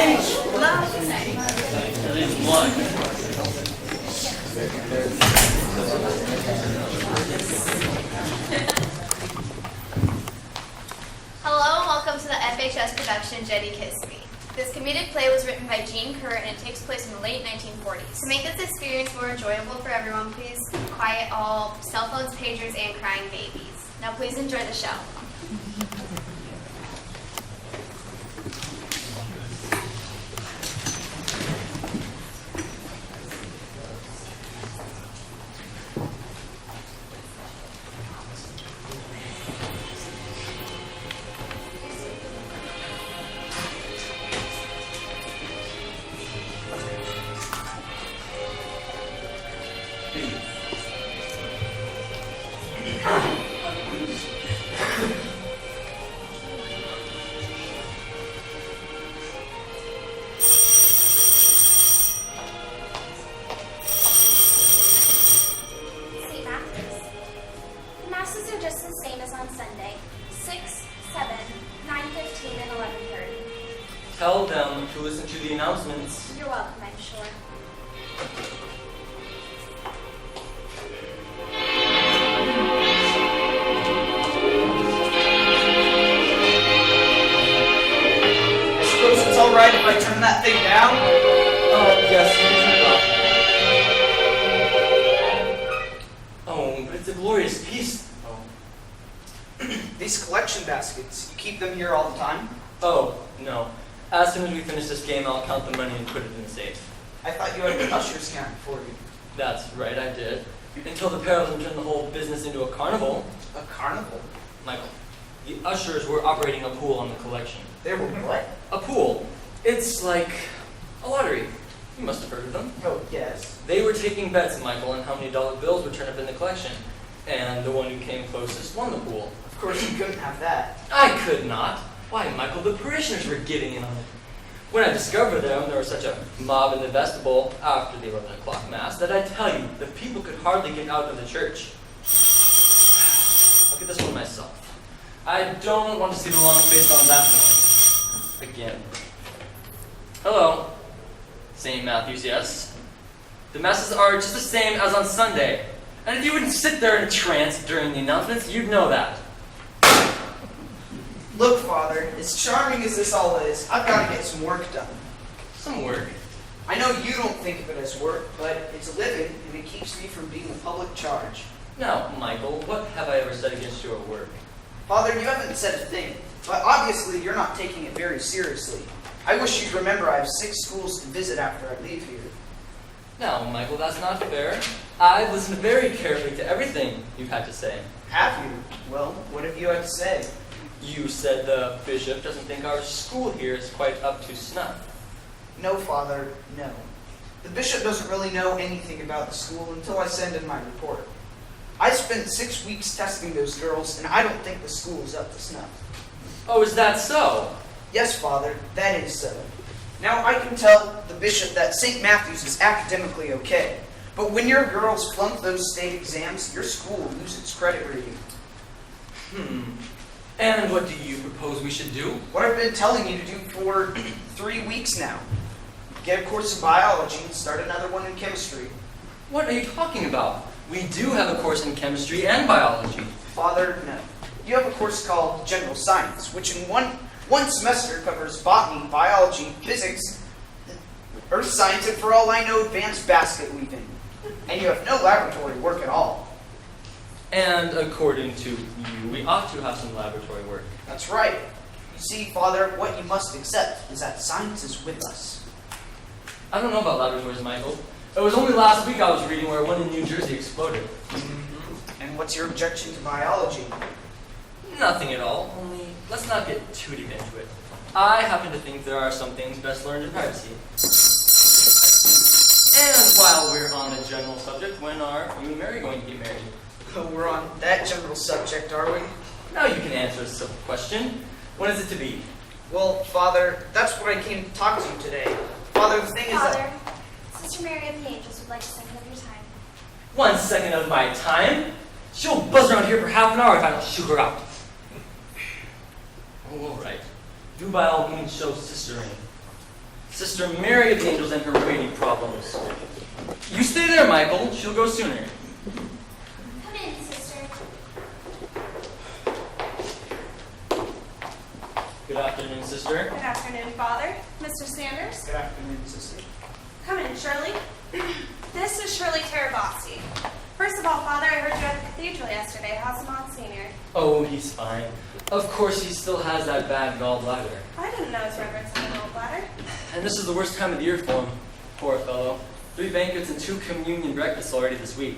Hello and welcome to the FHS production Jetty Kiss Me. This comedic play was written by Gene Kerr and it takes place in the late 1940s. To make this experience more enjoyable for everyone, please quiet all cell phones, pagers, and crying babies. Now please enjoy the show. Tell them to listen to the announcements. You're welcome, I'm sure. I suppose it's all right if I turn that thing down? Yes, you can turn it off. Oh, but it's a glorious piece. These collection baskets, you keep them here all the time? Oh, no. As soon as we finish this game, I'll count the money and put it in the safe. I thought you had an usher's count for you. That's right, I did. Until the pair of them turned the whole business into a carnival. A carnival? Michael, the ushers were operating a pool on the collection. They were what? A pool. It's like a lottery. You must have heard of them. Oh, yes. They were taking bets, Michael, on how many dollar bills would turn up in the collection. And the one who came closest won the pool. Of course you couldn't have that. I could not. Why, Michael, the parishioners were getting in on it. When I discovered them, there was such a mob in the vestibule after the 11 o'clock mass that I tell you, the people could hardly get out of the church. I'll get this one myself. I don't want to see the long face on that one. Again. Hello. St. Matthew's, yes. The masses are just the same as on Sunday. And if you wouldn't sit there in a trance during the announcements, you'd know that. Look, Father, as charming as this all is, I've got to get some work done. Some work. I know you don't think of it as work, but it's a living, and it keeps me from being a public charge. Now, Michael, what have I ever said against your work? Father, you haven't said a thing, but obviously you're not taking it very seriously. I wish you'd remember I have 6 schools to visit after I leave here. Now, Michael, that's not fair. I've listened very carefully to everything you've had to say. Have you? Well, what have you had to say? You said the bishop doesn't think our school here is quite up to snuff. No, Father, no. The bishop doesn't really know anything about the school until I send in my report. I spent 6 weeks testing those girls, and I don't think the school is up to snuff. Oh, is that so? Yes, Father, that is so. Now, I can tell the bishop that St. Matthew's is academically okay, but when your girls flunk those state exams, your school will lose its credit rating. And what do you propose we should do? What I've been telling you to do for 3 weeks now. Get a course in biology and start another one in chemistry. What are you talking about? We do have a course in chemistry and biology. Father, no. You have a course called General Science, which in one semester covers botany, biology, physics, earth science, and for all I know, advanced basket weaving. And you have no laboratory work at all. And according to you, we ought to have some laboratory work. That's right. You see, Father, what you must accept is that science is with us. I don't know about laboratories, Michael. It was only last week I was reading where one in New Jersey exploded. And what's your objection to biology? Nothing at all, only let's not get too deep into it. I happen to think there are some things best learned in privacy. And while we're on the general subject, when are you and Mary going to get married? Oh, we're on that general subject, are we? Now you can answer a simple question. When is it to be? Well, Father, that's what I came to talk to you today. Father, the thing is Father, that... Sister Mary of the Angels would like a second of your time. 1 second of my time? She'll buzz around here for half an hour if I don't shoot her out. Oh, all right. Do by all means show Sister in. Sister Mary of the Angels and her weighty problems. You stay there, Michael. She'll go sooner. Come in, sister. Good afternoon, sister. Good afternoon, Father. Mr. Sanders. Good afternoon, sister. Come in, Shirley. This is Shirley Terabasti. First of all, Father, I heard you at the cathedral yesterday. How's the Monsignor? Oh, he's fine. Of course, he still has that bad gallbladder. I didn't know his reverence had a gallbladder. And this is the worst time of the year for him. Poor fellow. 3 banquets and 2 communion breakfasts already this week.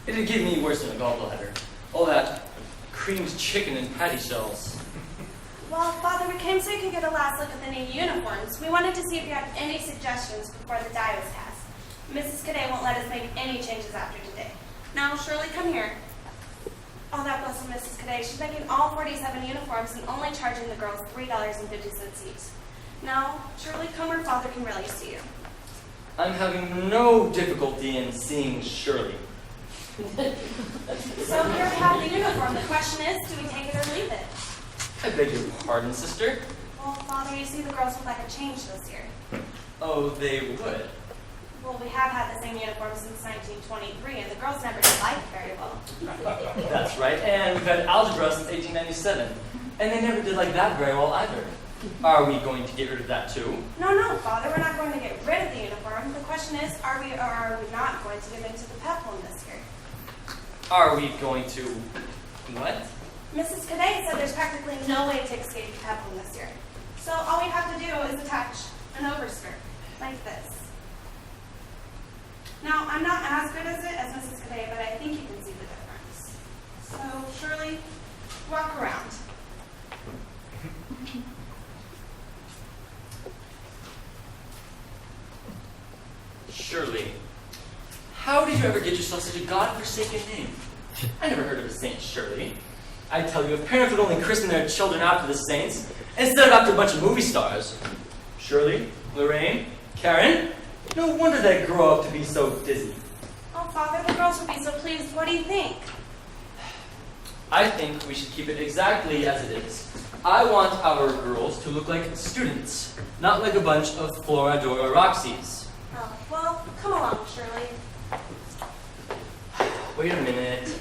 It'd give me worse than a gallbladder. All that creamed chicken and patty shells. Well, Father, we came so you could get a last look at the new uniforms. We wanted to see if you had any suggestions before the die was cast. Mrs. Cadet won't let us make any changes after today. Now, Shirley, come here. Oh, that blessed Mrs. Cadet. She's making all 47 uniforms and only charging the girls $3.50 each. Now, Shirley, come where Father can really see you. I'm having no difficulty in seeing Shirley. So here we have the uniform. The question is, do we take it or leave it? I beg your pardon, sister. Well, Father, you see the girls would like a change this year. Oh, they would. Well, we have had the same uniform since 1923, and the girls never did like it very well. That's right, and we've had algebra since 1897. And they never did like that very well either. Are we going to get rid of that too? No, Father, we're not going to get rid of the uniform. The question is, are we or are we not going to give in to the peplum this year? Are we going to... what? Mrs. Cadet said there's practically no way to escape the peplum this year. So all we have to do is attach an overskirt, like this. Now, I'm not as good as it as Mrs. Cadet, but I think you can see the difference. So, Shirley, walk around. Shirley, how did you ever get yourself such a godforsaken name? I never heard of a Saint Shirley. I tell you, if parents would only christen their children after the saints, instead of after a bunch of movie stars. Shirley, Lorraine, Karen, no wonder they grow up to be so dizzy. Oh, Father, the girls would be so pleased. What do you think? I think we should keep it exactly as it is. I want our girls to look like students, not like a bunch of Florador Roxys. Oh, well, come along, Shirley. Wait a minute.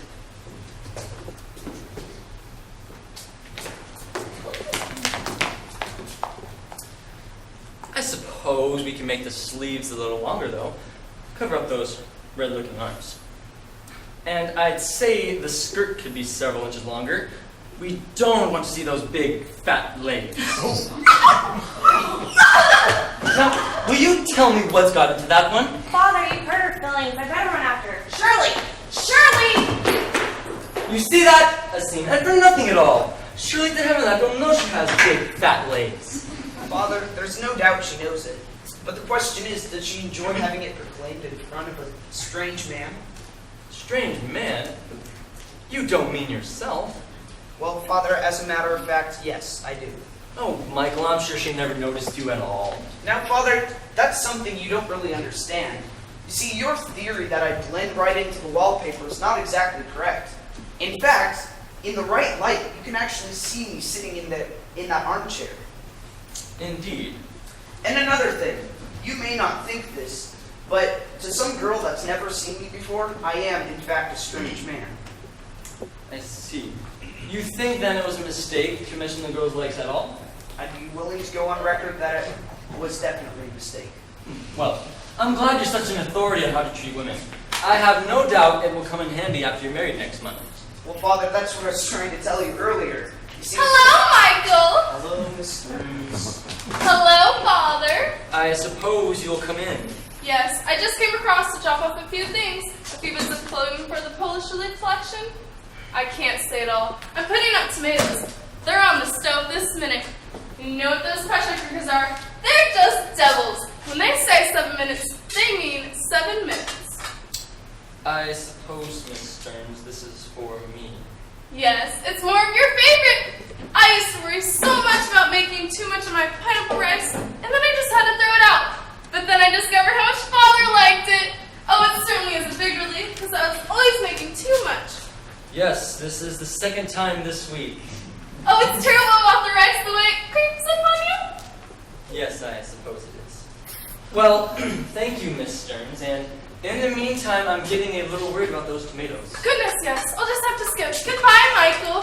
I suppose we can make the sleeves a little longer, though. Cover up those red-looking arms. And I'd say the skirt could be several inches longer. We don't want to see those big, fat legs. Now, will you tell me what's got into that one? Father, you've hurt her feelings. I better run after her. Shirley! Shirley! You see that? A scene. And for nothing at all. Surely to heaven, I don't know she has big, fat legs. Father, there's no doubt she knows it. But the question is, does she enjoy having it proclaimed in front of a strange man? Strange man? You don't mean yourself. Well, Father, as a matter of fact, yes, I do. Oh, Michael, I'm sure she never noticed you at all. Now, Father, that's something you don't really understand. You see, your theory that I blend right into the wallpaper is not exactly correct. In fact, in the right light, you can actually see me sitting in that armchair. Indeed. And another thing, you may not think this, but to some girl that's never seen me before, I am, in fact, a strange man. I see. You think then it was a mistake to mention the girl's legs at all? I'd be willing to go on record that it was definitely a mistake. Well, I'm glad you're such an authority on how to treat women. I have no doubt it will come in handy after you're married next month. Well, Father, that's what I was trying to tell you earlier. You see, Hello, Michael! Hello, Miss Stearns. Hello, Father! I suppose you'll come in. Yes, I just came across to drop off a few things. A few bits of clothing for the Polish relief collection. I can't say it all. I'm putting up tomatoes. They're on the stove this minute. You know what those pressure cookers are? They're just devils. When they say 7 minutes, they mean 7 minutes. I suppose, Miss Stearns, this is for me. Yes, it's more of your favorite. I used to worry so much about making too much of my pineapple rice, and then I just had to throw it out. But then I discovered how much Father liked it. Oh, it certainly is a big relief, because I was always making too much. Yes, this is the second time this week. Oh, it's terrible about the rice, the way it creeps up on you. Yes, I suppose it is. Well, thank you, Miss Stearns, and in the meantime, I'm getting a little worried about those tomatoes. Goodness, yes. I'll just have to skip. Goodbye, Michael.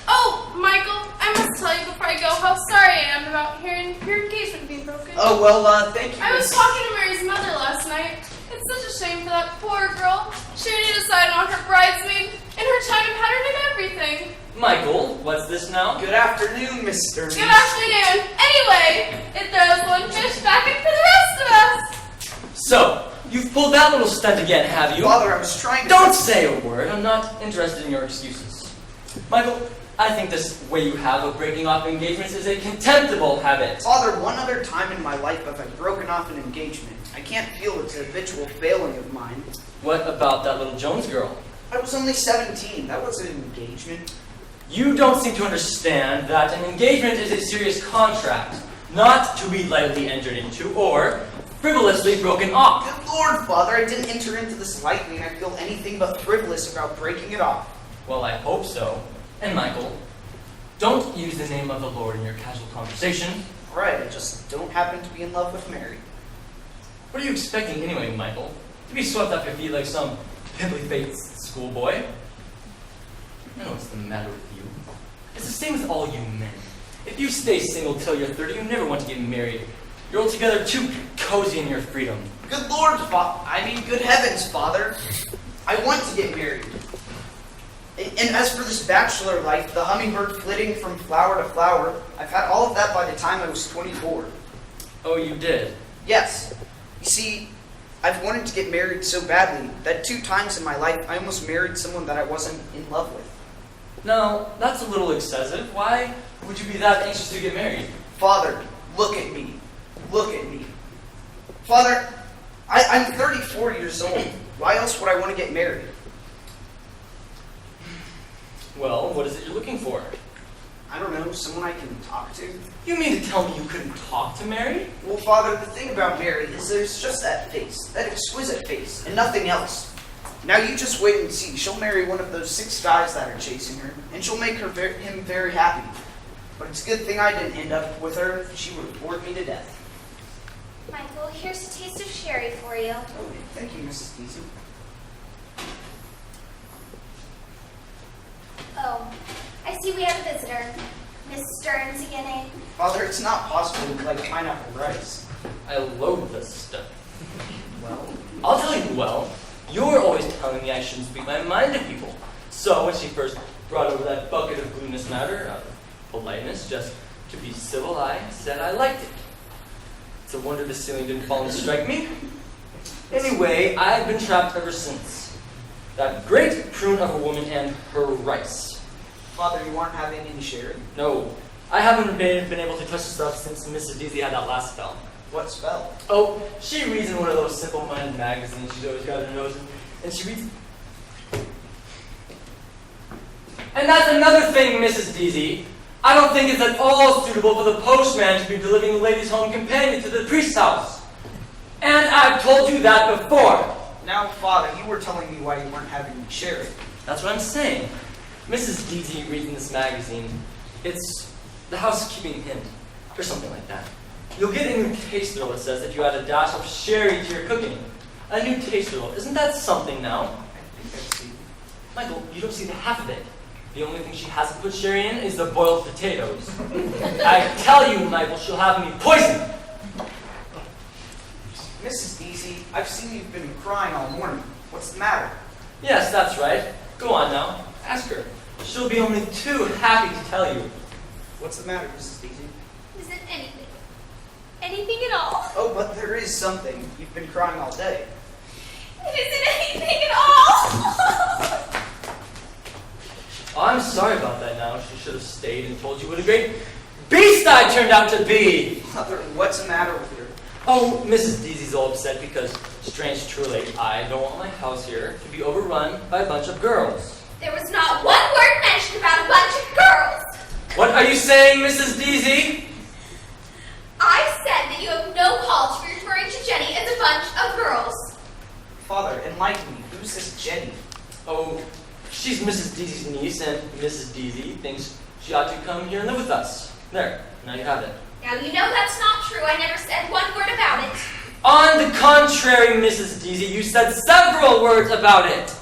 Oh, Michael, I must tell you before I go how sorry I am about hearing your engagement being broken. Oh, well, thank you, I was Miss... talking to Mary's mother last night. It's such a shame for that poor girl. She already decided on her bridesmaid and her time pattern and everything. Michael, what's this now? Good afternoon, Miss Stearns. Good afternoon. Anyway, it throws one fish back in for the rest of us. So, you've pulled that little stunt again, have you? Father, I was trying to... Don't say a word. I'm not interested in your excuses. Michael, I think this way you have of breaking off engagements is a contemptible habit. Father, one other time in my life have I broken off an engagement. I can't feel it's a habitual failing of mine. What about that little Jones girl? I was only 17. That wasn't an engagement. You don't seem to understand that an engagement is a serious contract, not to be lightly entered into or frivolously broken off. Good Lord, Father, I didn't enter into this lightly, and I feel anything but frivolous about breaking it off. Well, I hope so. And Michael, don't use the name of the Lord in your casual conversation. Right, I just don't happen to be in love with Mary. What are you expecting anyway, Michael? To be swept off your feet like some pimply-faced schoolboy? I know what's the matter with you. It's the same with all you men. If you stay single till you're 30, you never want to get married. You're altogether too cozy in your freedom. Good Lord, good heavens, Father. I want to get married. And as for this bachelor life, the hummingbird flitting from flower to flower, I've had all of that by the time I was 24. Oh, you did? Yes. You see, I've wanted to get married so badly that 2 times in my life I almost married someone that I wasn't in love with. No, that's a little excessive. Why would you be that anxious to get married? Father, look at me. Look at me. Father, I'm 34 years old. Why else would I want to get married? Well, what is it you're looking for? I don't know, someone I can talk to. You mean to tell me you couldn't talk to Mary? Well, Father, the thing about Mary is there's just that face, that exquisite face, and nothing else. Now you just wait and see. She'll marry one of those 6 guys that are chasing her, and she'll make him very happy. But it's a good thing I didn't end up with her. She would have bored me to death. Michael, here's a taste of sherry for you. Oh, thank you, Mrs. Deasy. Oh, I see we have a visitor. Miss Stearns again, eh? Father, it's not possible to like pineapple rice. I loathe this stuff. Well, I'll tell you well. You're always telling me I shouldn't speak my mind to people. So when she first brought over that bucket of glutinous matter, out of politeness, just to be civil, I said I liked it. It's a wonder the ceiling didn't fall and strike me. Anyway, I've been trapped ever since. That great prune of a woman and her rice. Father, you aren't having any sherry? No, I haven't been able to touch the stuff since Mrs. Deasy had that last spell. What spell? Oh, she reads in one of those simple-minded magazines she's always got in her nose, and she reads... And that's another thing, Mrs. Deasy. I don't think it's at all suitable for the postman to be delivering the lady's home companion to the priest's house. And I've told you that before. Now, Father, you were telling me why you weren't having any sherry. That's what I'm saying. Mrs. Deasy reads in this magazine. It's the housekeeping hint, or something like that. You'll get a new taste thrill that says that you add a dash of sherry to your cooking. A new taste thrill. Isn't that something now? I think I see. Michael, you don't see the half of it. The only thing she hasn't put sherry in is the boiled potatoes. I tell you, Michael, she'll have me poisoned. Mrs. Deasy, I've seen you've been crying all morning. What's the matter? Yes, that's right. Go on now. Ask her. She'll be only too happy to tell you. What's the matter, Mrs. Deasy? Is it anything? Anything at all? Oh, but there is something. You've been crying all day. It isn't anything at all! Oh, I'm sorry about that now. She should have stayed and told you what a great beast I turned out to be. Mother, what's the matter with her? Oh, Mrs. Deasy's all upset because, strange truly, I don't want my house here to be overrun by a bunch of girls. There was not one word mentioned about a bunch of girls. What are you saying, Mrs. Deasy? I said that you have no call to be referring to Jenny as a bunch of girls. Father, enlighten me. Who's this Jenny? Oh, she's Mrs. Deasy's niece, and Mrs. Deasy thinks she ought to come here and live with us. There, now you have it. Now you know that's not true. I never said one word about it. contrary, Mrs. Deasy, you said several words about it.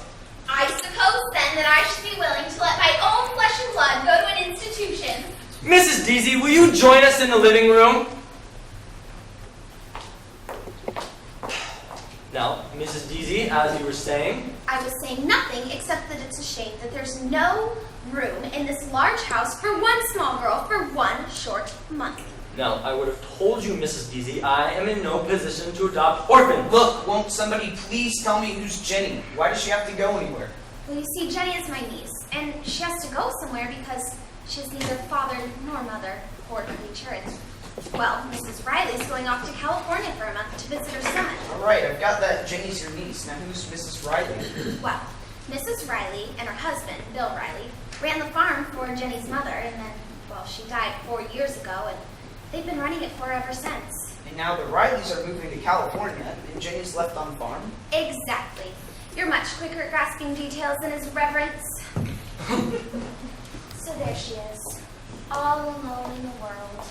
I suppose then that I should be willing to let my own flesh and blood go to an institution. Mrs. Deasy, will you join us in the living room? Now, Mrs. Deasy, as you were saying. I was saying nothing except that it's a shame that there's no room in this large house for one small girl for one short month. Now, I would have told you, Mrs. Deasy, I am in no position to adopt orphans. Look, won't somebody please tell me who's Jenny? Why does she have to go anywhere? Well, you see, Jenny is my niece, and she has to go somewhere because she has neither father nor mother, poor creature. And, well, Mrs. Riley's going off to California for a month to visit her son. All right, I've got that. Jenny's your niece. Now, who's Mrs. Riley? Well, Mrs. Riley and her husband, Bill Riley, ran the farm for Jenny's mother, and then, well, she died 4 years ago, and they've been running it for her ever since. And now the Rileys are moving to California, and Jenny's left on farm? Exactly. You're much quicker at grasping details than his reverence. So there she is, all alone in the world.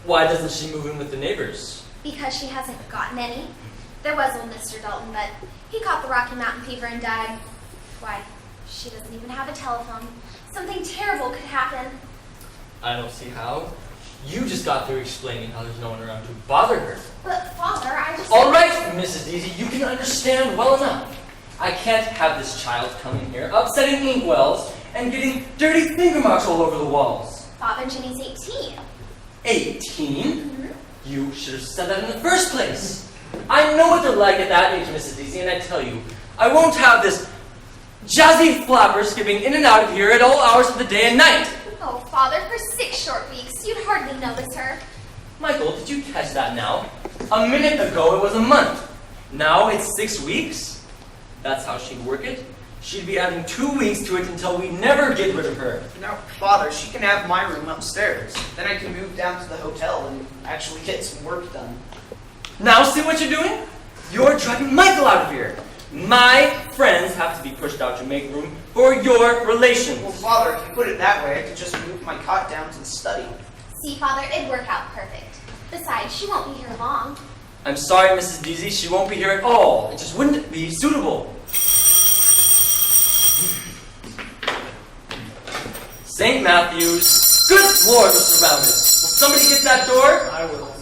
Why doesn't she move in with the neighbors? Because she hasn't gotten any. There was old Mr. Dalton, but he caught the Rocky Mountain fever and died. Why, she doesn't even have a telephone. Something terrible could happen. I don't see how. You just got through explaining how there's no one around to bother her. But, Father, I just... All right, Mrs. Deasy, you can understand well enough. I can't have this child coming here, upsetting inkwells, and getting dirty finger marks all over the walls. Father, Jenny's 18. 18? Mm-hmm. You should have said that in the first place. I know what they're like at that age, Mrs. Deasy, and I tell you, I won't have this jazzy flapper skipping in and out of here at all hours of the day and night. Oh, Father, for 6 short weeks, you'd hardly notice her. Michael, did you catch that now? A minute ago it was a month. Now it's 6 weeks? That's how she'd work it. She'd be adding 2 weeks to it until we never get rid of her. Now, Father, she can have my room upstairs. Then I can move down to the hotel and actually get some work done. Now see what you're doing? You're driving Michael out of here. My friends have to be pushed out to make room for your relations. Well, Father, if you put it that way, I could just move my cot down to the study. See, Father, it'd work out perfect. Besides, she won't be here long. I'm sorry, Mrs. Deasy, she won't be here at all. It just wouldn't be suitable. St. Matthew's. Good Lord, we're surrounded. Will somebody get that door? I will.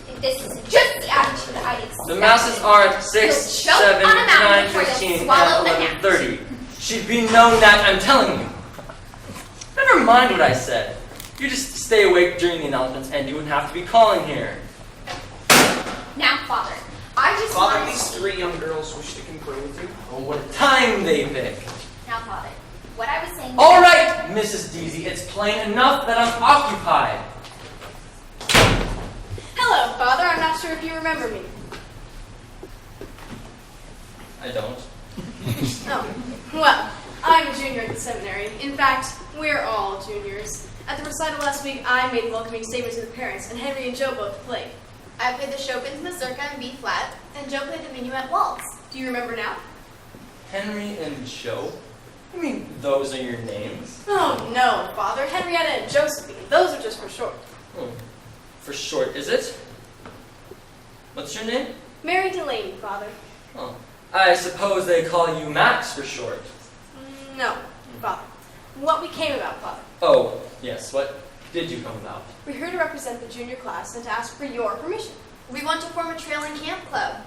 If this isn't just the attitude I'd expect. The masses aren't 6, You'll choke 7, on a mountain 9, before you'll 15, swallow and the 11:30. She'd be known that, I'm telling you. Never mind what I said. You just stay awake during the announcements and you wouldn't have to be calling here. Now, Father, I just Father, want these 3 young girls wish to confer with you. Oh, what a time they pick. Now, Father, what I was saying... All right, Mrs. Deasy, it's plain enough that I'm occupied. Hello, Father. I'm not sure if you remember me. I don't. Oh, well, I'm a junior at the seminary. In fact, we're all juniors. At the recital last week, I made a welcoming statement to the parents, and Henry and Joe both played. I played the Chopin's Mazurka in B flat, and Joe played the Minuet Waltz. Do you remember now? Henry and Joe? You mean those are your names? Oh, no, Father. Henrietta and Josephine. Those are just for short. Oh, for short, is it? What's your name? Mary Delaney, Father. Oh, I suppose they call you Max for short. No, Father. What we came about, Father. Oh, yes, what did you come about? We're here to represent the junior class and to ask for your permission. We want to form a trail and camp club.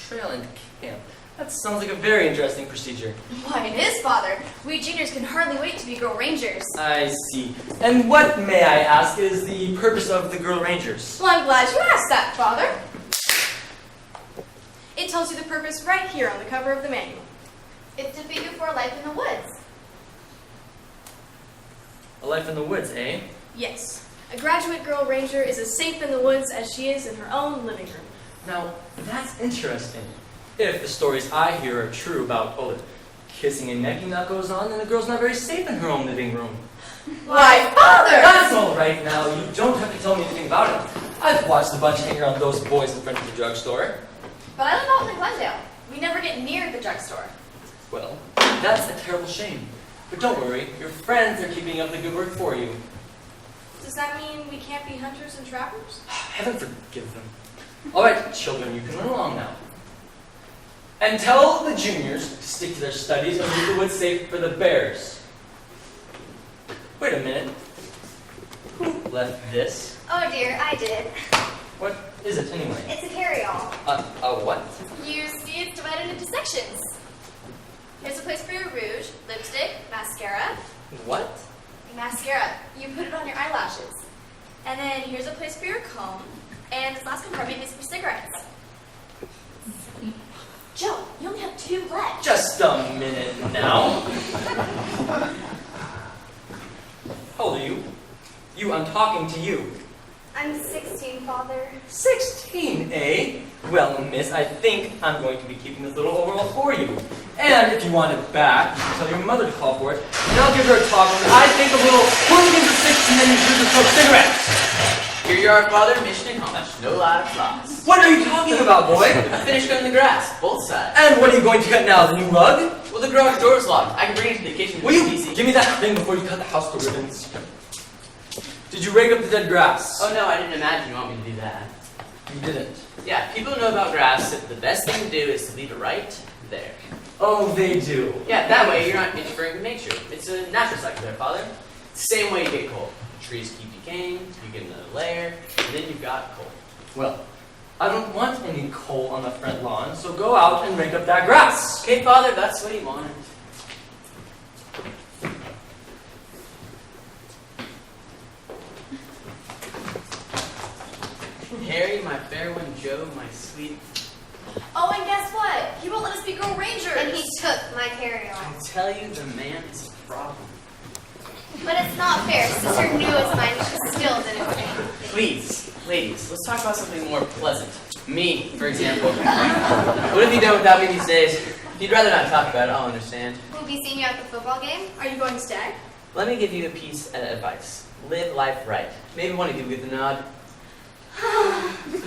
Trail and camp. That sounds like a very interesting procedure. Why, it is, Father. We juniors can hardly wait to be Girl Rangers. I see. And what, may I ask, is the purpose of the Girl Rangers? Well, I'm glad you asked that, Father. It tells you the purpose right here on the cover of the manual. It's to fit you for a life in the woods. A life in the woods, eh? Yes. A graduate Girl Ranger is as safe in the woods as she is in her own living room. Now, that's interesting. If the stories I hear are true about, oh, the kissing and necking that goes on, then the girl's not very safe in her own living room. Why, Father! That's all right now. You don't have to tell me anything about it. I've watched a bunch hang around those boys in front of the drugstore. But I live out in Glendale. We never get near the drugstore. Well, that's a terrible shame. But don't worry, your friends are keeping up the good work for you. Does that mean we can't be hunters and trappers? Heaven forgive them. All right, children, you can run along now. And tell the juniors to stick to their studies and leave the woods safe for the bears. Wait a minute. Who left this? Oh dear, I did. What is it anyway? It's a carry-all. A what? You see, it's divided into sections. Here's a place for your rouge, lipstick, mascara. What? Mascara. You put it on your eyelashes. And then here's a place for your comb. And this last compartment is for cigarettes. Joe, you only have 2 left. Just a minute now. How old are you? I'm talking to you. I'm 16, Father. 16, eh? Well, miss, I think I'm going to be keeping this little overall for you. And if you want it back, you can tell your mother to call for it, and I'll give her a talk when I think a little hooligans of 16 and use to smoke cigarettes. Here you are, Father, mission accomplished. No loud applause. What are you talking about, boy? I finished cutting the grass, both sides. And what are you going to cut now, the new rug? Well, the garage door is locked. I can bring it to the kitchen. Will you give me that thing before you cut the house to ribbons? Did you rake up the dead grass? Oh no, I didn't imagine you want me to do that. You didn't. Yeah, people who know about grass said the best thing to do is to leave it right there. Oh, they do. Yeah, that way you're not interfering with nature. It's a natural cycle there, Father. It's the same way you get coal. Trees keep decaying, you get another layer, and then you've got coal. Well, I don't want any coal on the front lawn, so go out and rake up that grass. Okay, Father, that's what he wanted. Harry, my fair one, Joe, my sweet. Oh, and guess what? He won't let us be Girl Rangers. And he took my carry-on. I tell you, the man is a problem. But it's not fair. Sister knew it was mine, she still didn't take it. Please, ladies, let's talk about something more pleasant. Me, for example. What have you done without me these days? If you'd rather not talk about it, I'll understand. We'll be seeing you at the football game. Are you going to stay? Let me give you a piece of advice. Live life right. Maybe one of you give the nod.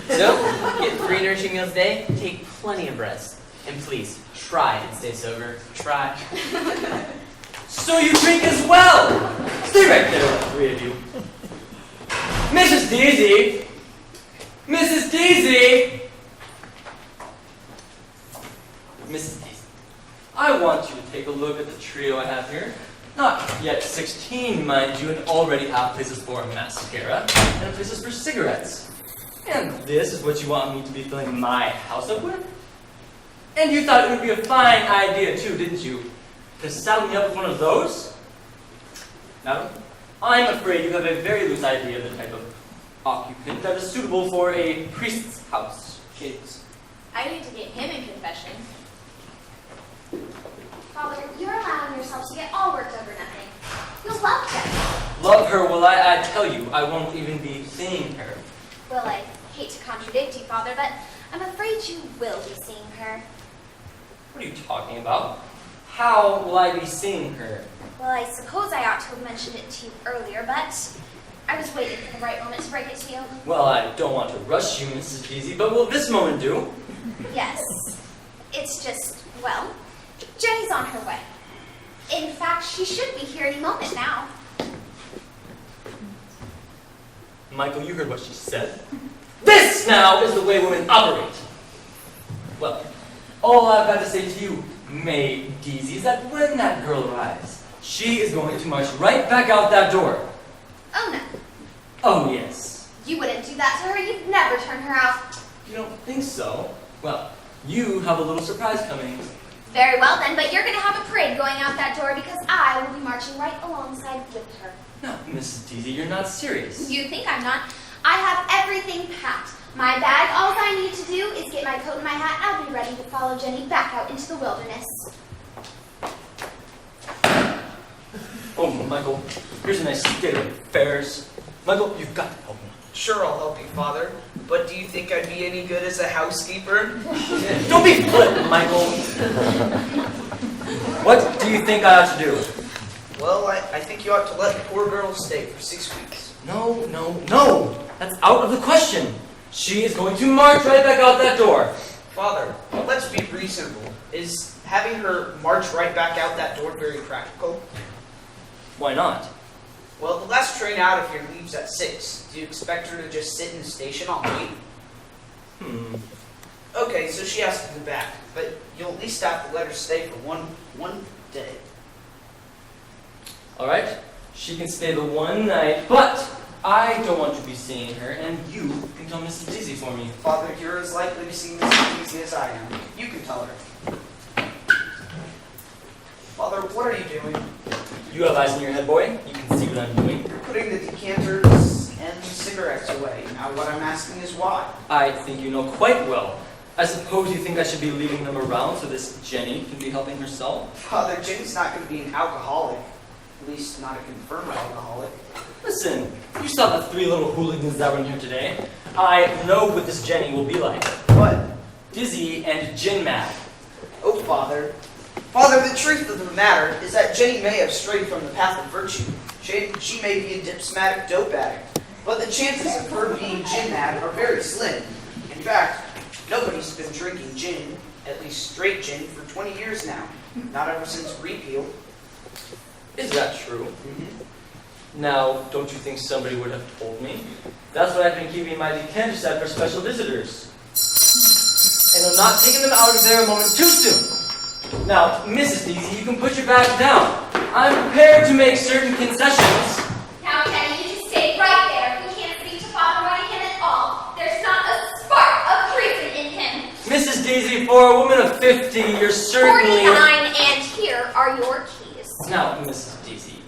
So, get 3 nourishing meals a day, take plenty of rest. And please, try and stay sober. Try. So you drink as well! Stay right there, all 3 of you. Mrs. Deasy! Mrs. Deasy! Mrs. Deasy, I want you to take a look at the trio I have here. Not yet 16, mind you, and already have places for mascara and places for cigarettes. And this is what you want me to be filling my house up with? And you thought it would be a fine idea too, didn't you? To saddle me up with one of those? Madam, I'm afraid you have a very loose idea of the type of occupant that is suitable for a priest's house. Kids. I need to get him in confession. Father, you're allowing yourself to get all worked over nothing. You'll love Jen. Love her, well, I tell you, I won't even be seeing her. Well, I hate to contradict you, Father, but I'm afraid you will be seeing her. What are you talking about? How will I be seeing her? Well, I suppose I ought to have mentioned it to you earlier, but I was waiting for the right moment to break it to you. Well, I don't want to rush you, Mrs. Deasy, but will this moment do? Yes. It's just, well, Jenny's on her way. In fact, she should be here any moment now. Michael, you heard what she said. This now is the way women operate. Well, all I've got to say to you, May Deasy, is that when that girl arrives, she is going to march right back out that door. Oh, no. Oh, yes. You wouldn't do that to her. You'd never turn her out. You don't think so? Well, you have a little surprise coming. Very well, then, but you're going to have a parade going out that door because I will be marching right alongside with her. No, Mrs. Deasy, you're not serious. You think I'm not? I have everything packed. My bag, all I need to do is get my coat and my hat, and I'll be ready to follow Jenny back out into the wilderness. Oh, Michael, here's a nice state of affairs. Michael, you've got to help me. Sure, I'll help you, Father. But do you think I'd be any good as a housekeeper? Don't be flippant, Michael. What do you think I ought to do? Well, I think you ought to let the poor girl stay for 6 weeks. No, no, no. That's out of the question. She is going to march right back out that door. Father, let's be reasonable. Is having her march right back out that door very practical? Why not? Well, the last train out of here leaves at 6. Do you expect her to just sit in the station all night? Okay, so she has to go back, but you'll at least have to let her stay for one day. Alright, she can stay the one night, but I don't want to be seeing her, and you can tell Mrs. Dizzy for me. Father, you're as likely to see Mrs. Easy as I am. You can tell her. Father, what are you doing? You have eyes in your head, boy. You can see what I'm doing. You're putting the decanters and cigarettes away. Now what I'm asking is why? I think you know quite well. I suppose you think I should be leaving them around so this Jenny can be helping herself? Father, Jenny's not going to be an alcoholic. At least not a confirmed alcoholic. Listen, you saw the three little hooligans that were in here today. I know what this Jenny will be like. What? Dizzy and gin mad. Oh, Father. Father, the truth of the matter is that Jenny may have strayed from the path of virtue. She may be a dipsmatic dope addict, but the chances of her being gin mad are very slim. In fact, nobody's been drinking gin, at least straight gin, for 20 years now. Not ever since repeal. Is that true? Now, don't you think somebody would have told me? That's what I've been keeping my decanter set for special visitors. And I'm not taking them out of there a moment too soon. Now, Mrs. Deasy, you can put your bag down. I'm prepared to make certain concessions. Now, Jenny, you just stay right there. We can't speak to Father Whitehead at all. There's not a spark of treason in him. Mrs. Deasy, for a woman of 50, you're certainly... 49, and here are your keys. Now, Mrs. Deasy.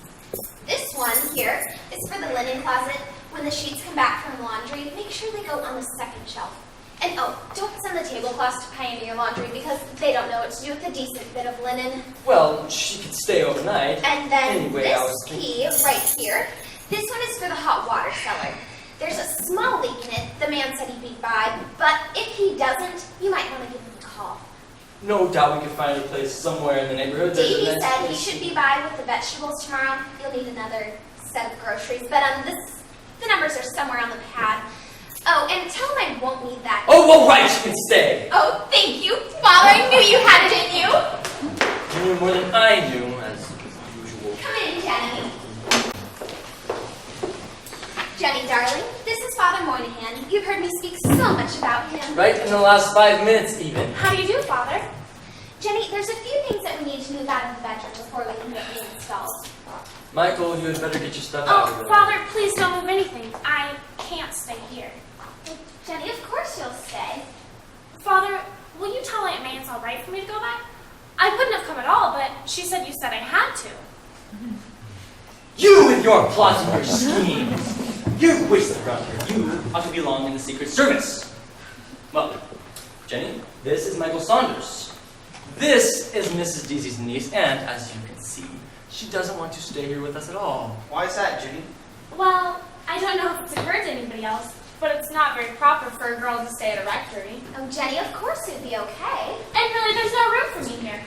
This one here is for the linen closet. When the sheets come back from laundry, make sure they go on the second shelf. And oh, don't send the tablecloths to Pioneer Laundry because they don't know what to do with a decent bit of linen. Well, she could stay overnight. And then Anyway, this key right here, this one is for the hot water cellar. There's a small leak in it. The man said he'd be by, but if he doesn't, you might want to give him a call. No doubt we could find a place somewhere in the neighborhood. There's a Davey nice said he place. should be by with the vegetables tomorrow. You'll need another set of groceries, but the numbers are somewhere on the pad. Oh, and tell him I won't need that. Oh, well, right, you can stay. Oh, thank you, Father. I knew you had it in you. You knew more than I do, as usual. Come in, Jenny. Jenny, darling, this is Father Moynihan. You've heard me speak so much about him. Right in the last 5 minutes, even. How do you do, Father? Jenny, there's a few things that we need to move out of the bedroom before we can get you installed. Michael, you had better get your stuff out of Oh, there. Father, please don't move anything. I can't stay here. Jenny, of course you'll stay. Father, will you tell Aunt May it's all right for me to go back? I wouldn't have come at all, but she said you said I had to. You with your plots and your schemes. You're wasted around here. You ought to belong in the Secret Service. Well, Jenny, this is Michael Saunders. This is Mrs. Deasy's niece, and as you can see, she doesn't want to stay here with us at all. Why is that, Jenny? Well, I don't know if it's occurred to anybody else, but it's not very proper for a girl to stay at a rectory. Oh, Jenny, of course it'd be okay. And really, there's no room for me here.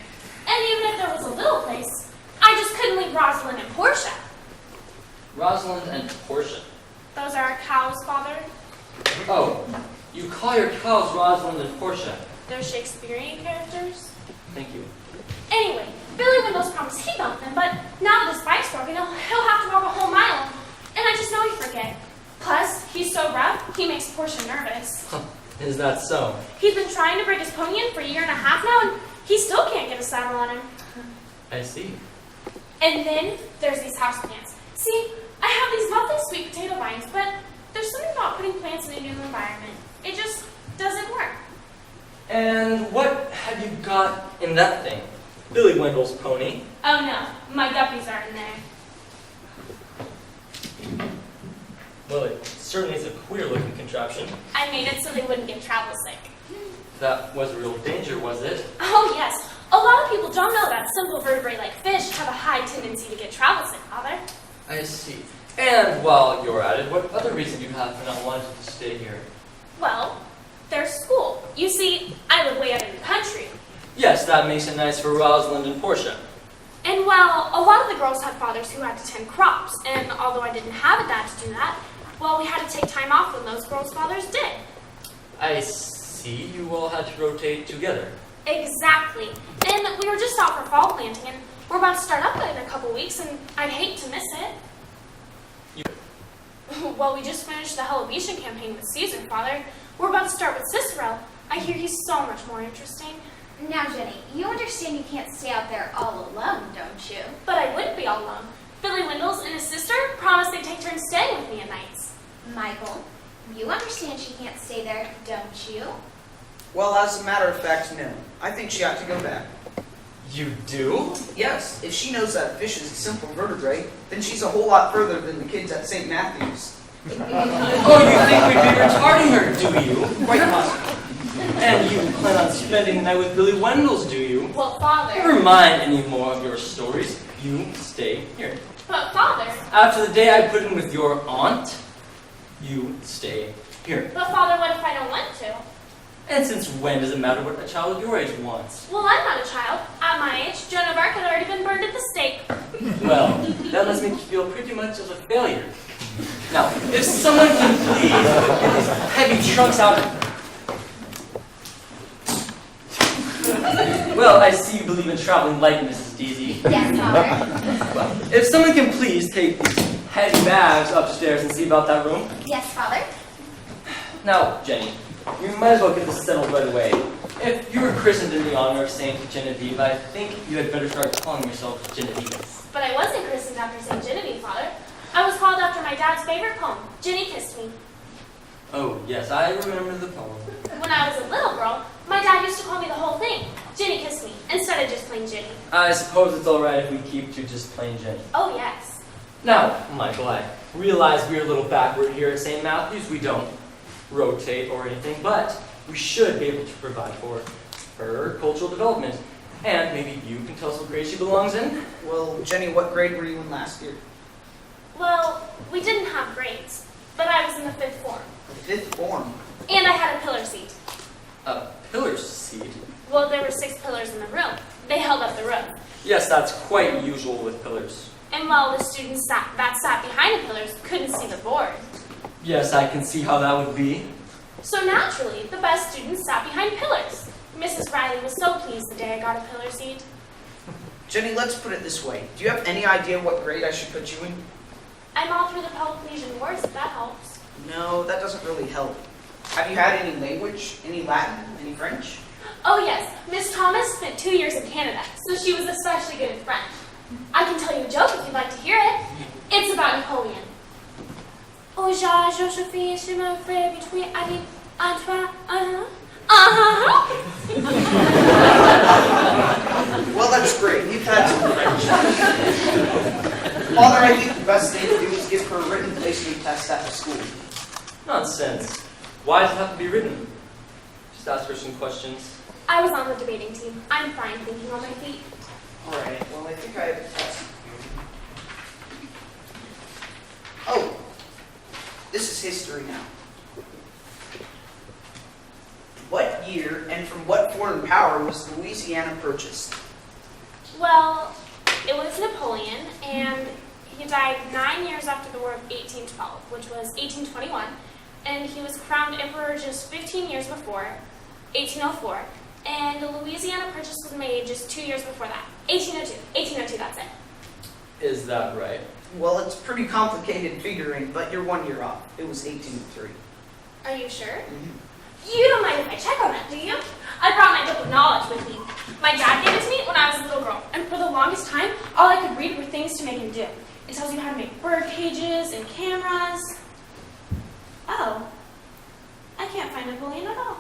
And even if there was a little place, I just couldn't leave Rosalind and Portia. Rosalind and Portia. Those are our cows, Father. Oh, you call your cows Rosalind and Portia. They're Shakespearean characters. Thank you. Anyway, Billy Windows promised he'd milk them, but now that his bike's broken, he'll have to walk a whole mile. And I just know he'd forget. Plus, he's so rough, he makes Portia nervous. Is that so? He's been trying to break his pony in for a year and a half now, and he still can't get a saddle on him. I see. And then there's these houseplants. See, I have these lovely sweet potato vines, but there's something about putting plants in a new environment. It just doesn't work. And what have you got in that thing? Billy Wendell's pony. Oh no, my guppies are in there. Well, it certainly is a queer-looking contraption. I made it so they wouldn't get travel sick. That was a real danger, was it? Oh yes, a lot of people don't know that simple vertebrae like fish have a high tendency to get travel sick, Father. I see. And while you're at it, what other reason do you have for not wanting to stay here? Well, there's school. You see, I live way out in the country. Yes, that makes it nice for Rosalind and Portia. And well, a lot of the girls had fathers who had to tend crops, and although I didn't have a dad to do that, well, we had to take time off when those girls' fathers did. I see. You all had to rotate together. Exactly. And we were just out for fall planting, and we're about to start up in a couple weeks, and I'd hate to miss it. Well, we just finished the Helletion campaign with Caesar, Father. We're about to start with Cicero. I hear he's so much more interesting. Now, Jenny, you understand you can't stay out there all alone, don't you? But I wouldn't be all alone. Billy Windles and his sister promised they'd take turns staying with me at nights. Michael, you understand she can't stay there, don't you? Well, as a matter of fact, no. I think she ought to go back. You do? Yes, if she knows that fish is a simple vertebrate, then she's a whole lot further than the kids at St. Matthew's. Oh, you think we'd be retarding her, do you? Quite possible. And you plan on spending the night with Billy Wendell's, do you? Well, Father. Never mind any more of your stories. You stay here. But, Father. After the day I put in with your aunt, you stay here. But, Father, what if I don't want to? And since when does it matter what a child of your age wants? Well, I'm not a child. At my age, Joan of Arc had already been burned at the stake. Well, that must make you feel pretty much of a failure. Now, if someone can please get these heavy trunks out. Well, I see you believe in traveling light, Mrs. Deasy. Yes, Father. Well, if someone can please take these heavy bags upstairs and see about that room. Yes, Father. Now, Jenny, we might as well get this settled right away. If you were christened in the honor of Saint Genevieve, I think you had better start calling yourself Genevieve. But I wasn't christened after St. Genevieve, Father. I was called after my dad's favorite poem, Ginny Kissed Me. Oh, yes, I remember the poem. When I was a little girl, my dad used to call me the whole thing, Ginny Kissed Me, instead of just plain Ginny. I suppose it's alright if we keep to just plain Jenny. Oh, yes. Now, Michael, I realize we're a little backward here at St. Matthew's. We don't rotate or anything, but we should be able to provide for her cultural development. And maybe you can tell us what grade she belongs in? Well, Jenny, what grade were you in last year? Well, we didn't have grades, but I was in the 5th form. The 5th form. And I had a pillar seat. A pillar seat? Well, there were 6 pillars in the room. They held up the room. Yes, that's quite usual with pillars. And while the students that sat behind the pillars couldn't see the board. Yes, I can see how that would be. So naturally, the best students sat behind pillars. Mrs. Riley was so pleased the day I got a pillar seat. Jenny, let's put it this way. Do you have any idea what grade I should put you in? I'm all through the Peloponnesian Wars, if that helps. No, that doesn't really help. Have you had any language? Any Latin? Any French? Oh yes, Miss Thomas spent 2 years in Canada, so she was especially good at French. I can tell you a joke if you'd like to hear it. It's about Napoleon. Josephine, je me fais between Antoine, Well, that's great. You've had some French. Father, I think the best thing to do is give her a written placement test at the school. Nonsense. Why does it have to be written? Just ask her some questions. I was on the debating team. I'm fine thinking on my feet. All right. Well, I think I have a test. Oh, this is history now. What year and from what foreign power was Louisiana purchased? Well, it was Napoleon, and he died 9 years after the War of 1812, which was 1821, and he was crowned emperor just 15 years before, 1804, and the Louisiana Purchase was made just 2 years before that, 1802. 1802, that's it. Is that right? Well, it's pretty complicated figuring, but you're 1 year off. It was 1803. Are you sure? Mm-hmm. You don't mind if I check on that, do you? I brought my book of knowledge with me. My dad gave it to me when I was a little girl, and for the longest time, all I could read were things to make him do. It tells you how to make bird cages and cameras. Oh, I can't find Napoleon at all.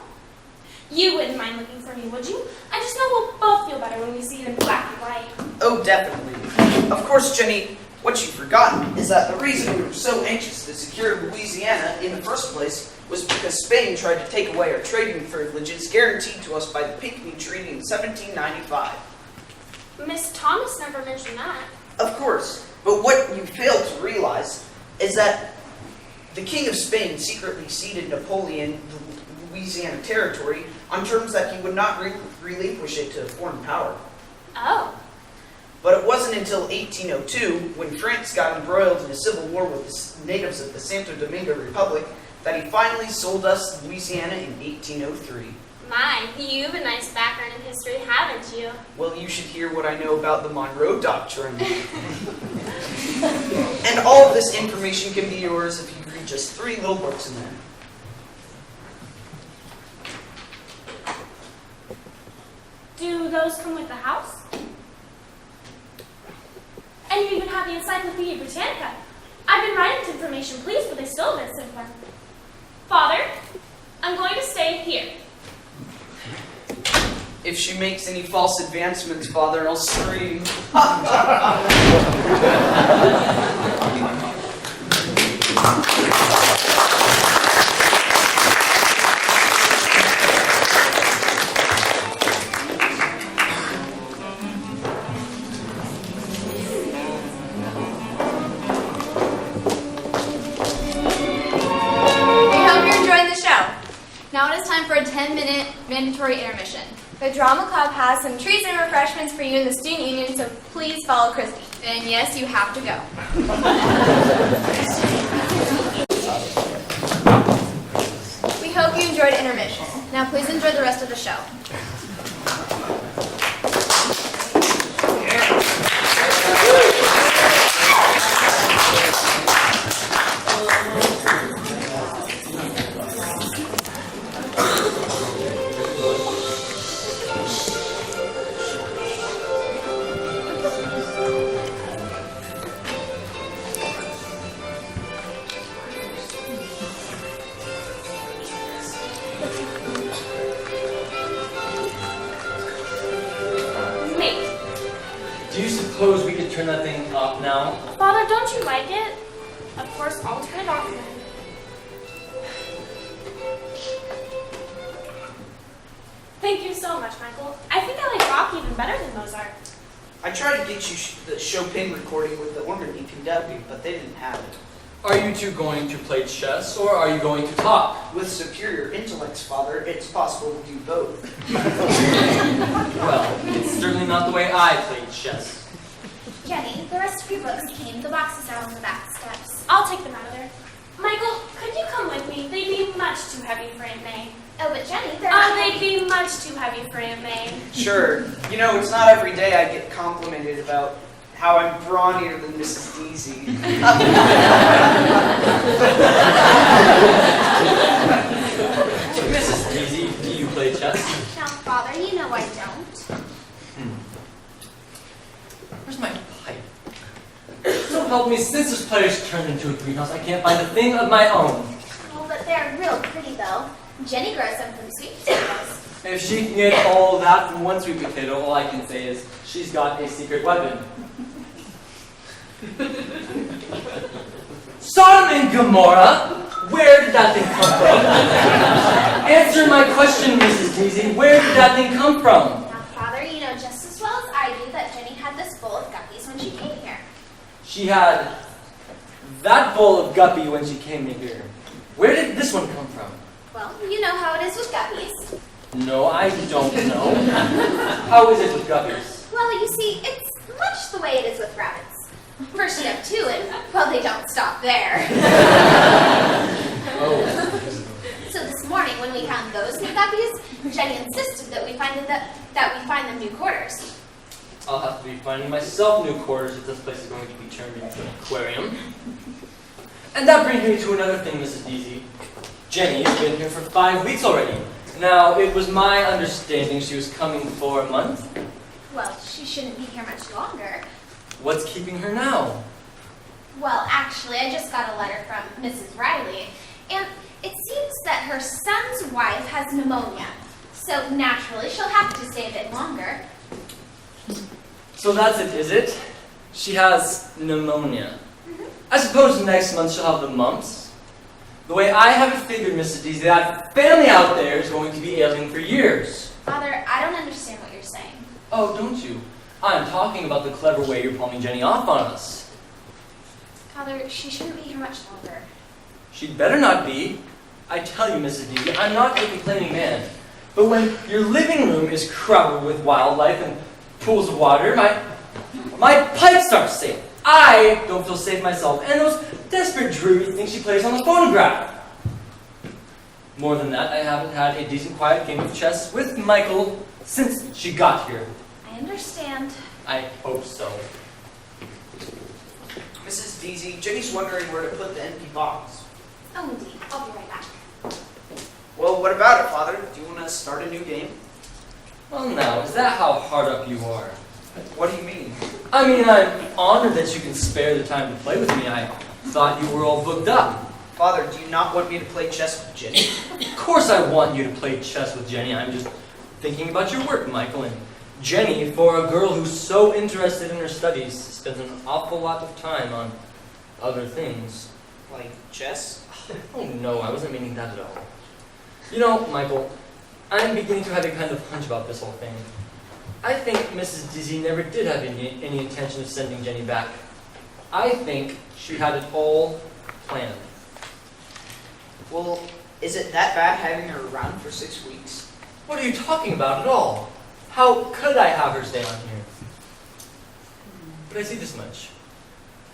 You wouldn't mind looking for me, would you? I just know we'll both feel better when we see it in black and white. Oh, definitely. Of course, Jenny, what you've forgotten is that the reason we were so anxious to secure Louisiana in the first place was because Spain tried to take away our trading privileges guaranteed to us by the Pinckney Treaty in 1795. Miss Thomas never mentioned that. Of course, but what you fail to realize is that the King of Spain secretly ceded Napoleon the Louisiana territory on terms that he would not relinquish it to a foreign power. Oh. But it wasn't until 1802, when France got embroiled in a civil war with the natives of the Santo Domingo Republic, that he finally sold us Louisiana in 1803. My, you have a nice background in history, haven't you? Well, you should hear what I know about the Monroe Doctrine. And all of this information can be yours if you just 3 little books in there. Do those come with the house? And you even have the Encyclopedia Britannica. I've been writing to information police, but they still haven't sent one. Father, I'm going to stay here. If she makes any false advancements, Father, I'll scream. Now it is time for a 10-minute mandatory intermission. The drama club has some treats and refreshments for you in the student union, so please follow Christy. And yes, you have to go. We hope you enjoyed intermission. Now please enjoy the rest of the show. Do you suppose we could turn that thing up now? Father, don't you like it? Of course, I'll turn it off then. Thank you so much, Michael. I think I like rock even better than Mozart. I tried to get you the Chopin recording with the organ EPW, but they didn't have it. Are you two going to play chess, or are you going to talk? With superior intellects, Father, it's possible to do both. Well, it's certainly not the way I played chess. Jenny, the rest of your books came. The boxes are on the back steps. I'll take them out of there. Michael, could you come with me? They'd be much too heavy for Aunt May. Oh, but Jenny, they're Oh, not they'd be much too heavy for Aunt May. Sure. You know, it's not every day I get complimented about how I'm brawnier than Mrs. Deasy. Mrs. Deasy, do you play chess? Now, Father, you know I don't. Where's my pipe? So help me, since this place turned into a greenhouse, I can't find a thing of my own. Oh, but they're real pretty, though. Jenny grows them from sweet potatoes. If she can get all that from one sweet potato, all I can say is she's got a secret weapon. Sodom and Gomorrah? Where did that thing come from? Answer my question, Mrs. Deasy. Where did that thing come from? Now, Father, you know just as well as I do that Jenny had this bowl of guppies when she came here. She had that bowl of guppy when she came in here. Where did this one come from? Well, you know how it is with guppies. No, I don't know. How is it with guppies? Well, you see, it's much the way it is with rabbits. First you have 2, and, well, they don't stop there. Oh. So this morning, when we found those new guppies, Jenny insisted that we find them new quarters. I'll have to be finding myself new quarters if this place is going to be turned into an aquarium. And that brings me to another thing, Mrs. Deasy. Jenny's been here for 5 weeks already. Now, it was my understanding she was coming for a month. Well, she shouldn't be here much longer. What's keeping her now? Well, actually, I just got a letter from Mrs. Riley, and it seems that her son's wife has pneumonia. So naturally, she'll have to stay a bit longer. So that's it, is it? She has pneumonia. I suppose next month she'll have the mumps. The way I have it figured, Mrs. Deasy, that family out there is going to be ailing for years. Father, I don't understand what you're saying. Oh, don't you? I'm talking about the clever way you're palming Jenny off on us. Father, she shouldn't be here much longer. She'd better not be. I tell you, Mrs. Deasy, I'm not a complaining man. But when your living room is crowded with wildlife and pools of water, my pipes aren't safe. I don't feel safe myself, and those desperate dreary things she plays on the phonograph. More than that, I haven't had a decent quiet game of chess with Michael since she got here. I understand. I hope so. Mrs. Deasy, Jenny's wondering where to put the empty box. Oh, indeed. I'll be right back. Well, what about it, Father? Do you want to start a new game? Well, now, is that how hard up you are? What do you mean? I mean, I'm honored that you can spare the time to play with me. I thought you were all booked up. Father, do you not want me to play chess with Jenny? Of course I want you to play chess with Jenny. I'm just thinking about your work, Michael. And Jenny, for a girl who's so interested in her studies, spends an awful lot of time on other things. Like chess? Oh no, I wasn't meaning that at all. You know, Michael, I'm beginning to have a kind of hunch about this whole thing. I think Mrs. Dizzy never did have any intention of sending Jenny back. I think she had it all planned. Well, is it that bad having her around for 6 weeks? What are you talking about at all? How could I have her stay on here? But I see this much.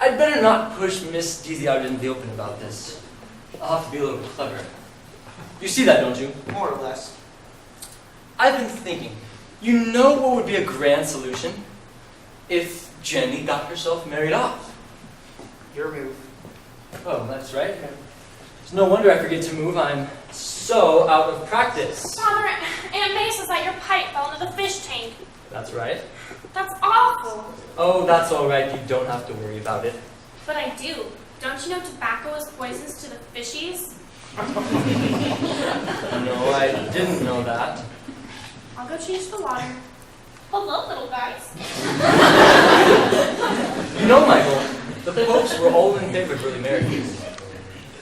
I'd better not push Miss Dizzy out in the open about this. I'll have to be a little clever. You see that, don't you? More or less. I've been thinking, you know what would be a grand solution? If Jenny got herself married off. Your move. Oh, that's right. It's no wonder I forget to move. I'm so out of practice. Father, Aunt May says that your pipe fell into the fish tank. That's right. That's awful. Oh, that's all right. You don't have to worry about it. But I do. Don't you know tobacco is poisonous to the fishies? No, I didn't know that. I'll go change the water. Hello, little guys. You know, Michael, the popes were all in favor of early marriages.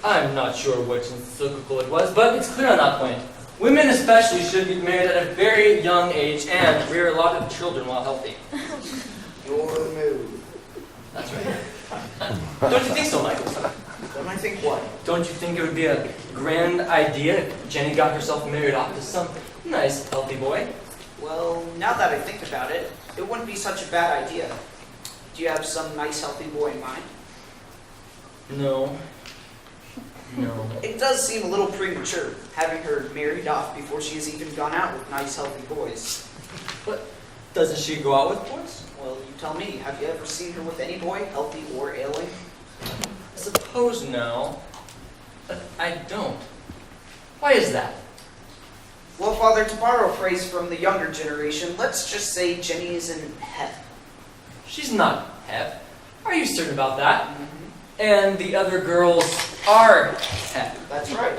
I'm not sure which encyclical it was, but it's clear on that point. Women especially should get married at a very young age and rear a lot of children while healthy. Your move. That's right. Don't you think so, Michael? Don't I think what? Don't you think it would be a grand idea if Jenny got herself married off to some nice, healthy boy? Well, now that I think about it, it wouldn't be such a bad idea. Do you have some nice, healthy boy in mind? No. No. It does seem a little premature, having her married off before she has even gone out with nice, healthy boys. But doesn't she go out with boys? Well, you tell me, have you ever seen her with any boy, healthy or ailing? I suppose no. But I don't. Why is that? Well, Father, to borrow a phrase from the younger generation, let's just say Jenny is in hep. She's not hep. Are you certain about that? And the other girls are hep. That's right.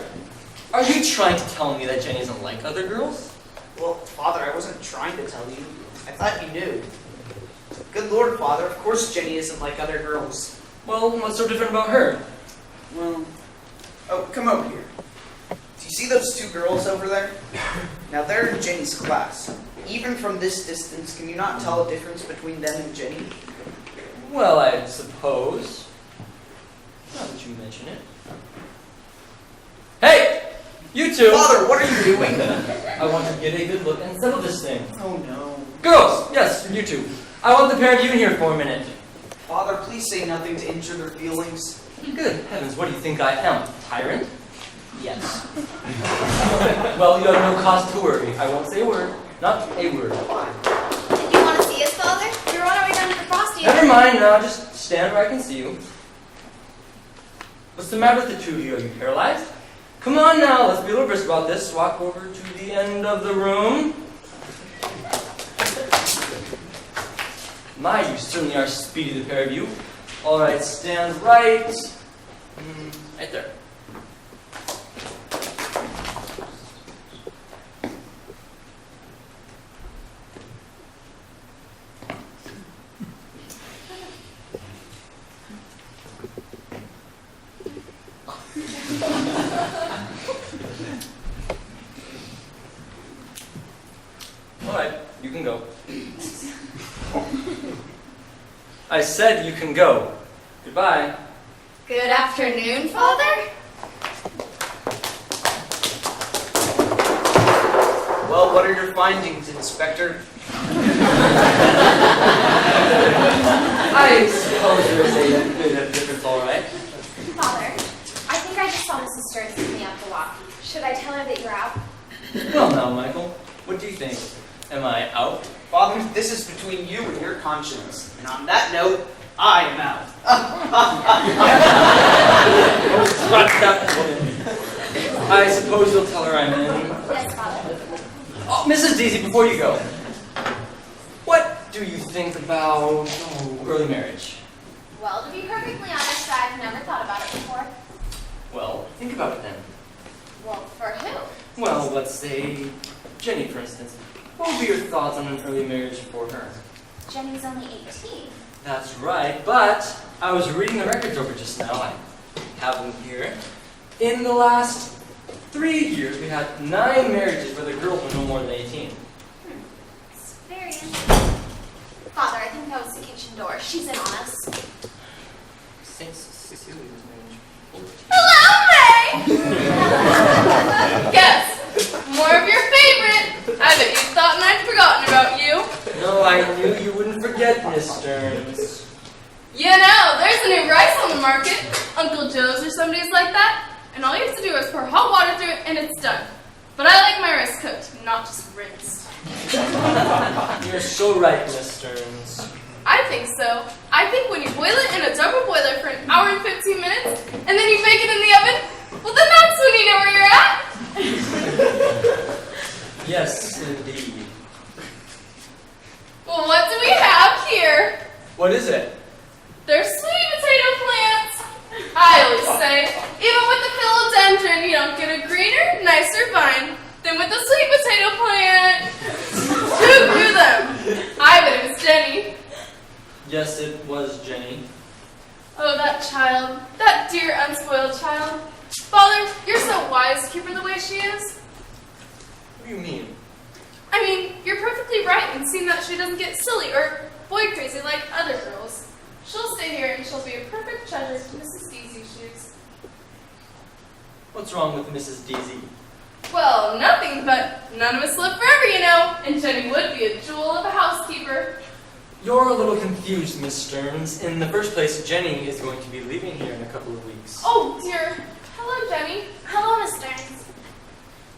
Are you trying to tell me that Jenny isn't like other girls? Well, Father, I wasn't trying to tell you. I thought you knew. Good Lord, Father, of course Jenny isn't like other girls. Well, what's so different about her? Well, oh, come over here. Do you see those two girls over there? Now, they're in Jenny's class. Even from this distance, can you not tell a difference between them and Jenny? Well, I suppose. Now that you mention it. Hey! You two! Father, what are you doing? I want to get a good look and settle this thing. Oh, no. Girls! Yes, you two. I want the pair of you in here for a minute. Father, please say nothing to injure their feelings. Good heavens, what do you think I am? A tyrant? Yes. Well, you have no cause to worry. I won't say a word. Not a word. Did you want to see us, Father? You're on our way down to the Frosty. Never mind now, just stand where I can see you. What's the matter with the two of you? Are you paralyzed? Come on now, let's be a little brisk about this. Walk over to the end of the room. My, you certainly are speedy, the pair of you. All right, stand right. Right there. All right, you can go. I said you can go. Goodbye. Good afternoon, Father. Well, what are your findings, Inspector? I suppose there is a bit of difference, all right. Father, I think I just saw Mrs. Stearns leave me up the walk. Should I tell her that you're out? Well, now, Michael, what do you think? Am I out? Father, this is between you and your conscience. And on that note, I am out. Fuck that woman. I suppose you'll tell her I'm in. Yes, Father. Oh, Mrs. Deasy, before you go, what do you think about early marriage? Well, to be perfectly honest, I've never thought about it before. Well, think about it then. Well, for who? Well, let's say Jenny, for instance. What would be your thoughts on an early marriage for her? Jenny's only 18. That's right, but I was reading the records over just now. I have them here. In the last 3 years, we had 9 marriages where the girls were no more than 18. It's very interesting. Father, I think that was the kitchen door. She's in on us. Saint Cecilia's marriage. Hello, May! Guess. More of your favorite. I bet you thought I'd forgotten about you. No, I knew you wouldn't forget, Miss Stearns. You know, there's a new rice on the market. Uncle Joe's or somebody's like that. And all you have to do is pour hot water through it and it's done. But I like my rice cooked, not just rinsed. You're so right, Miss Stearns. I think so. I think when you boil it in a double boiler for an hour and 15 minutes, and then you bake it in the oven, well then that's when you know where you're at. Yes, indeed. Well, what do we have here? What is it? They're sweet potato plants. I always say, even with the philodendron, you don't get a greener, nicer vine than with the sweet potato plant. Who grew them? I bet it was Jenny. Yes, it was Jenny. Oh, that child. That dear, unspoiled child. Father, you're so wise to keep her the way she is. What do you mean? I mean, you're perfectly right in seeing that she doesn't get silly or boy crazy like other girls. She'll stay here and she'll be a perfect treasure to Mrs. Deasy's shoes. What's wrong with Mrs. Deasy? Well, nothing, but none of us live forever, you know, and Jenny would be a jewel of a housekeeper. You're a little confused, Miss Stearns. In the first place, Jenny is going to be leaving here in a couple of weeks. Oh, dear. Hello, Jenny. Hello, Miss Stearns.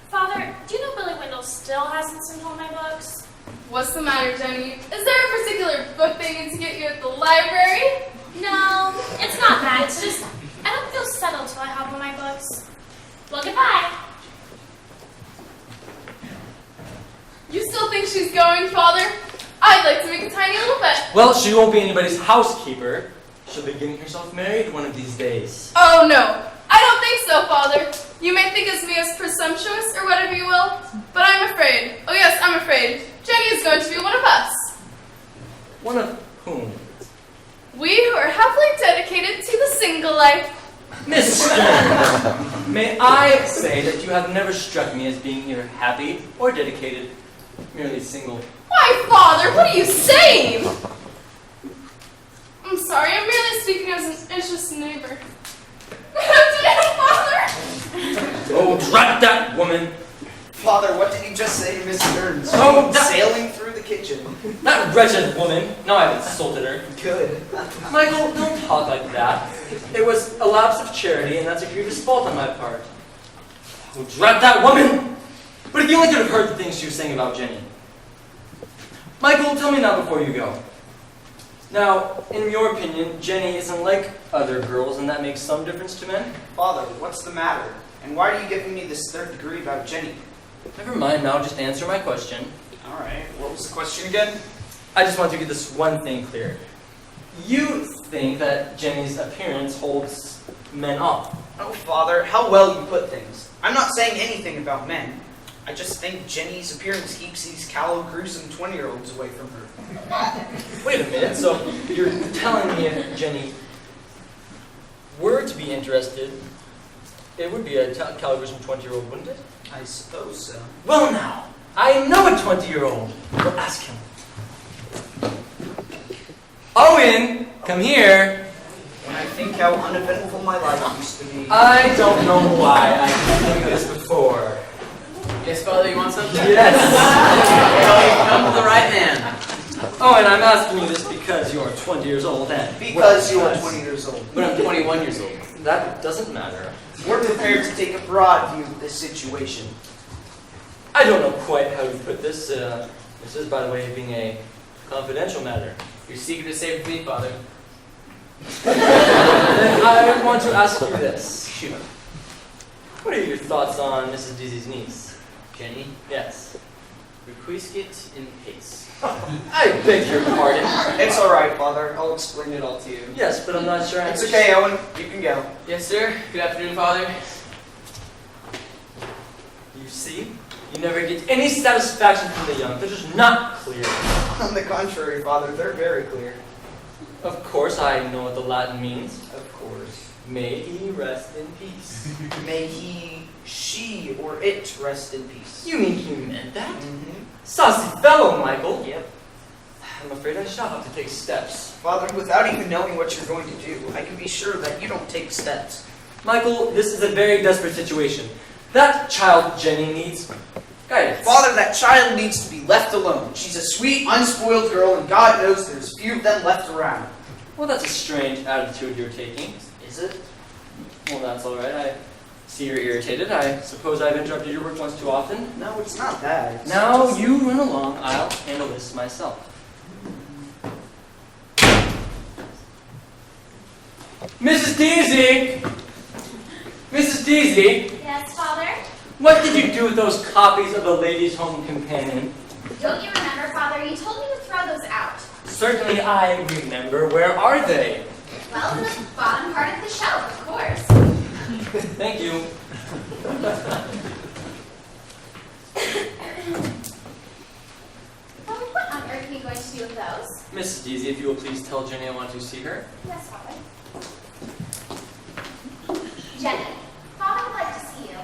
Father, do you know Billy Wendell still hasn't sent home my books? What's the matter, Jenny? Is there a particular book they need to get you at the library? No, it's not that. It's just, I don't feel settled till I have all my books. Well, goodbye. You still think she's going, Father? I'd like to make a tiny little bet. Well, she won't be anybody's housekeeper. She'll be getting herself married one of these days. Oh, no. I don't think so, Father. You may think of me as presumptuous or whatever you will, but I'm afraid. Oh, yes, I'm afraid. Jenny is going to be one of us. One of whom? We who are happily dedicated to the single life. Miss Stearns, may I say that you have never struck me as being either happy or dedicated, merely single. Why, Father, what are you saying? I'm sorry, I'm merely speaking as an interested neighbor. Father! Oh, drat that woman! Father, what did you just say to Miss Stearns? Oh, that- Sailing through the kitchen. That wretched woman! Now I've insulted her. Good. Michael, don't talk like that. It was a lapse of charity, and that's a grievous fault on my part. Oh, drat that woman! But if you only could have heard the things she was saying about Jenny. Michael, tell me now before you go. Now, in your opinion, Jenny isn't like other girls, and that makes some difference to men? Father, what's the matter? And why are you giving me this third degree about Jenny? Never mind now, just answer my question. Alright, what was the question again? I just want to get this one thing clear. You think that Jenny's appearance holds men off. Oh, Father, how well you put things. I'm not saying anything about men. I just think Jenny's appearance keeps these callow, gruesome 20-year-olds away from her. Wait a minute, so you're telling me if Jenny were to be interested, it would be a calibration 20-year-old, wouldn't it? I suppose so. Well now, I know a 20-year-old. We'll ask him. Owen, come here. When I think how uneventful my life used to be. I don't know why I didn't think of this before. Yes, Father, you want something? Yes. Well, you've come to the right man. Owen, I'm asking you this because you're 20 years old and... Because you are 20 years old. But I'm 21 years old. That doesn't matter. We're prepared to take a broad view of this situation. I don't know quite how you put this. This is, by the way, being a confidential matter. Your secret is safe with me, Father. Then I want to ask you this. Shoot. What are your thoughts on Mrs. Deasy's niece? Jenny, Yes. requiescat in pace. I beg your pardon. It's all right, Father. I'll explain it all to you. Yes, but I'm not sure. It's okay, Owen. You can go. Yes, sir. Good afternoon, Father. You see, you never get any satisfaction from the young. They're just not clear. On the contrary, Father, they're very clear. Of course, I know what the Latin means. Of course. May he rest in peace. May he, she, or it rest in peace. You mean he meant that? Mm-hmm. Saucy fellow, Michael. Yep. I'm afraid I shall have to take steps. Father, without even knowing what you're going to do, I can be sure that you don't take steps. Michael, this is a very desperate situation. That child Jenny needs guidance. Father, that child needs to be left alone. She's a sweet, unspoiled girl, and God knows there's few of them left around. Well, that's a strange attitude you're taking. Is it? Well, that's all right. I see you're irritated. I suppose I've interrupted your work once too often. No, it's not that. It's Now just- you run along. I'll handle this myself. Mrs. Deasy! Mrs. Deasy, Yes, Father? what did you do with those copies of the Ladies' Home Companion? Don't you remember, Father? You told me to throw those out. Certainly I remember. Where are they? Well, in the bottom part of the shelf, of course. Thank you. Father, what on earth are you going to do with those? Mrs. Deasy, if you will please tell Jenny I want to see her. Yes, Father. Jenny, Father would like to see you.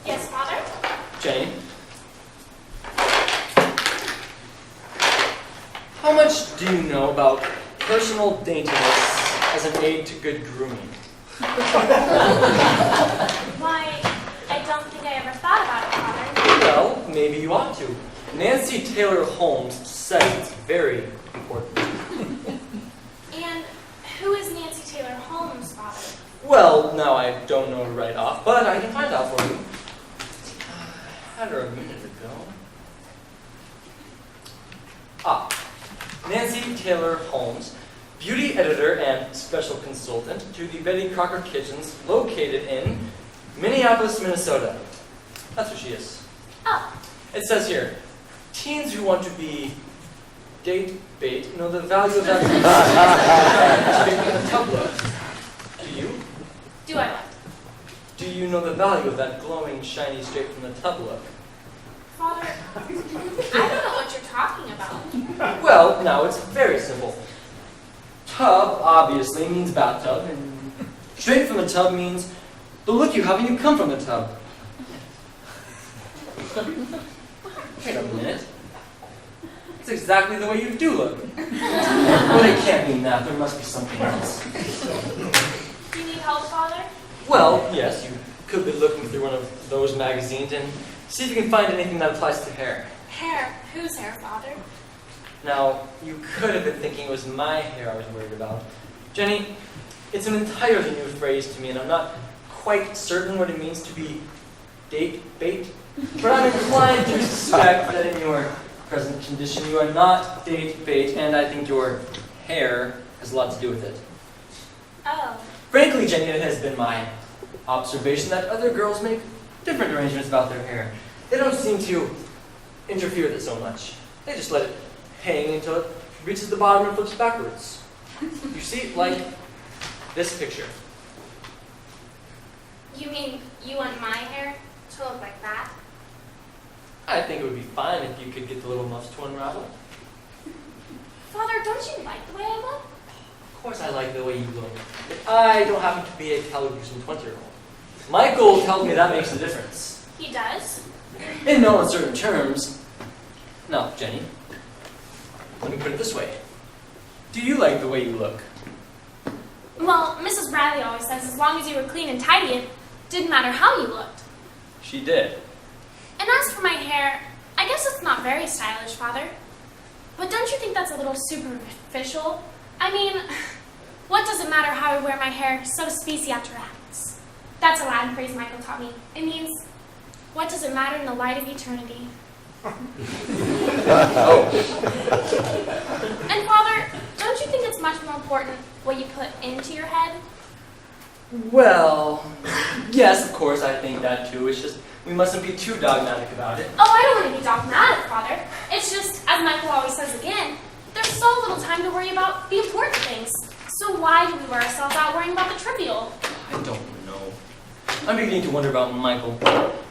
Yes, Father? Jenny. How much do you know about personal daintiness as an aid to good grooming? Why, I don't think I ever thought about it, Father. Well, maybe you ought to. Nancy Taylor Holmes says it's very important. And who is Nancy Taylor Holmes, Father? Well, now I don't know right off, but I can find out for you. I had her a minute ago. Ah, Nancy Taylor Holmes, beauty editor and special consultant to the Betty Crocker Kitchens located in Minneapolis, Minnesota. That's what she is. Oh, It says here, teens who want to be date bait know the value of that tub look. Do you? Do I what? Do you know the value of that glowing, shiny, straight from the tub look? Father, I don't know what you're talking about. Well, now it's very simple. Tub, obviously, means bathtub, and straight from the tub means the look you have when you come from the tub. Wait a minute. It's exactly the way you do look. Well, it can't mean that. There must be something else. Do you need help, Father? Well, yes, you could be looking through one of those magazines and see if you can find anything that applies to hair. Hair? Whose hair, Father? Now, you could have been thinking it was my hair I was worried about. Jenny, it's an entirely new phrase to me, and I'm not quite certain what it means to be date bait. But I'm inclined to suspect that in your present condition you are not date bait, and I think your hair has a lot to do with it. Oh. Frankly, Jenny, it has been my observation that other girls make different arrangements about their hair. They don't seem to interfere with it so much. They just let it hang until it reaches the bottom and flips backwards. You see, like this picture. You mean you want my hair to look like that? I think it would be fine if you could get the little muffs to unravel. Father, don't you like the way I look? Of course I like the way you look. But I don't happen to be a Californian 20-year-old. Michael tells me that makes a difference. He does? In no uncertain terms. Now, Jenny, let me put it this way. Do you like the way you look? Well, Mrs. Bradley always says as long as you were clean and tidy, it didn't matter how you looked. She did. And as for my hair, I guess it's not very stylish, Father. But don't you think that's a little superficial? I mean, what does it matter how I wear my hair so speciat happens? That's a Latin phrase Michael taught me. It means, what does it matter in the light of eternity? Oh, And Father, don't you think it's much more important what you put into your head? well, yes, of course, I think that too. It's just we mustn't be too dogmatic about it. Oh, I don't want to be dogmatic, Father. It's just, as Michael always says again, there's so little time to worry about the important things. So why do we wear ourselves out worrying about the trivial? I don't know. I'm beginning to wonder about Michael.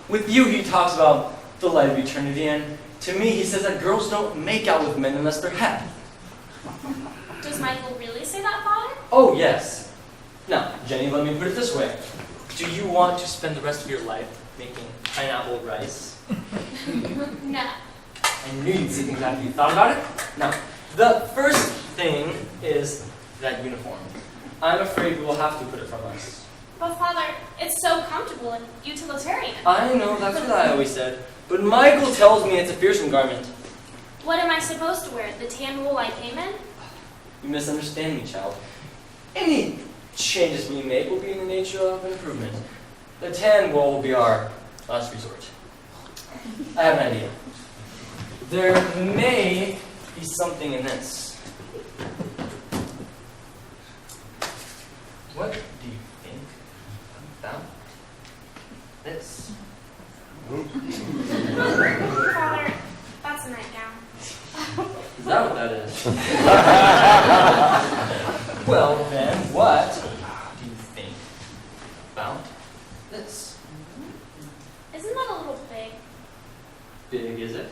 With you, he talks about the light of eternity, and to me, he says that girls don't make out with men unless they're happy. Does Michael really say that, Father? Oh, yes. Now, Jenny, let me put it this way. Do you want to spend the rest of your life making pineapple rice? No. I knew you'd see things after you thought about it. Now, the first thing is that uniform. I'm afraid we will have to put it from us. But Father, it's so comfortable and utilitarian. I know, that's what I always said. But Michael tells me it's a fearsome garment. What am I supposed to wear? The tan wool I came in? You misunderstand me, child. Any changes we make will be in the nature of improvement. The tan wool will be our last resort. I have an idea. There may be something in this. What do you think about this? Father, that's a nightgown. Is that what that is? Well then, what do you think about this? Isn't that a little big? Big, is it?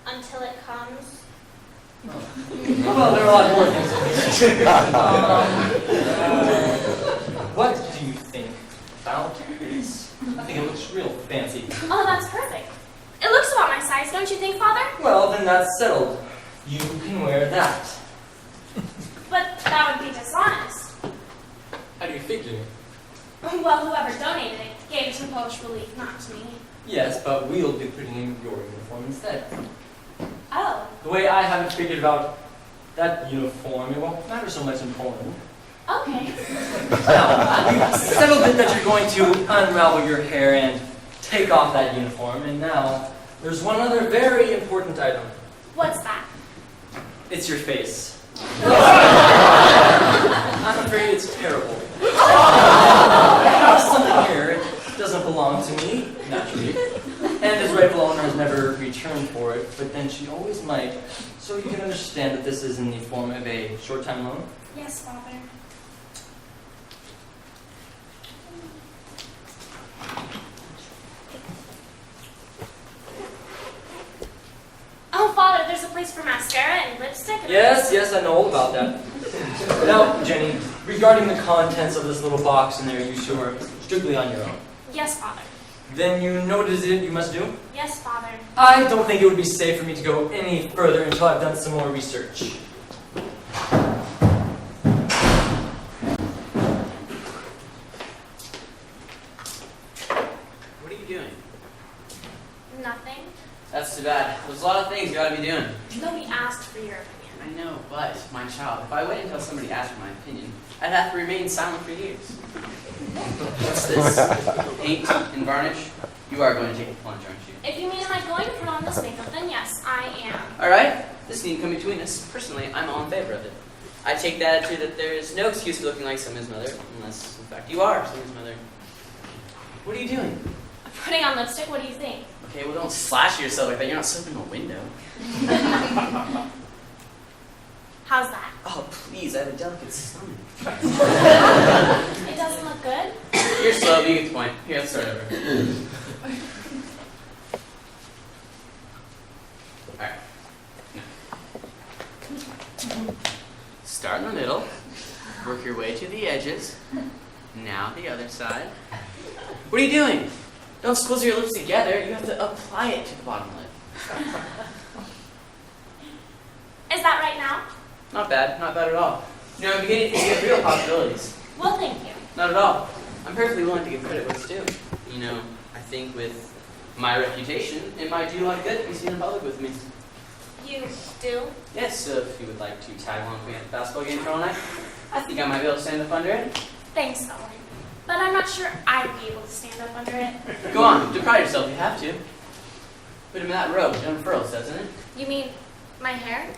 Until it comes. Well, there are a lot more things to what do you think about this? I think it looks real fancy. Oh, that's perfect. It looks about my size, don't you think, Father? Well, then that's settled. You can wear that. But that would be dishonest. How do you figure? Well, whoever donated it gave it to Post Relief, not to me. Yes, but we'll be putting in your uniform instead. Oh, The way I have it figured about that uniform, it won't matter so much in Poland. okay. Now, we've settled it that you're going to unravel your hair and take off that uniform, and now there's one other very important item. What's that? It's your face. I'm afraid it's terrible. I have something here. It doesn't belong to me, naturally. And his rightful owner has never returned for it, but then she always might. So you can understand that this is in the form of a short-time loan. Yes, Father. Oh, Father, there's a place for mascara and lipstick. Yes, I know all about that. Now, Jenny, regarding the contents of this little box in there, you sure strictly on your own. Yes, Father. Then you know what it is you must do? Yes, Father. I don't think it would be safe for me to go any further until I've done some more research. What are you doing? Nothing. That's too bad. There's a lot of things you gotta be doing. Nobody asked for your opinion. I know, but, my child, if I wait until somebody asked for my opinion, I'd have to remain silent for years. What's this? Paint and varnish? You are going to take a plunge, aren't you? If you mean am I going to put on this makeup, then yes, I am. Alright, this needn't come between us. Personally, I'm all in favor of it. I take the attitude that there is no excuse for looking like someone's mother, unless, in fact, you are someone's mother. What are you doing? I'm putting on lipstick, what do you think? Okay, well, don't slash yourself like that. You're not slipping a window. How's that? Oh, please, I have a delicate stomach. It doesn't look good? You're slow, but you get the point. Here, let's start over. Alright. Start in the middle. Work your way to the edges. Now the other side. What are you doing? Don't squeeze your lips together. You have to apply it to the bottom lip. Is that right now? Not bad at all. You know, I'm beginning to see real possibilities. Well, thank you. Not at all. I'm perfectly willing to give credit where it's due. You know, I think with my reputation, it might do a lot of good to be seen in public with me. You do? Yes, so if you would like to tag along with me at the basketball game tomorrow night, I think I might be able to stand up under it. Thanks, Owen. But I'm not sure I'd be able to stand up under it. Go on, deprive yourself if you have to. But that robe, it unfurls, doesn't it? You mean my hair?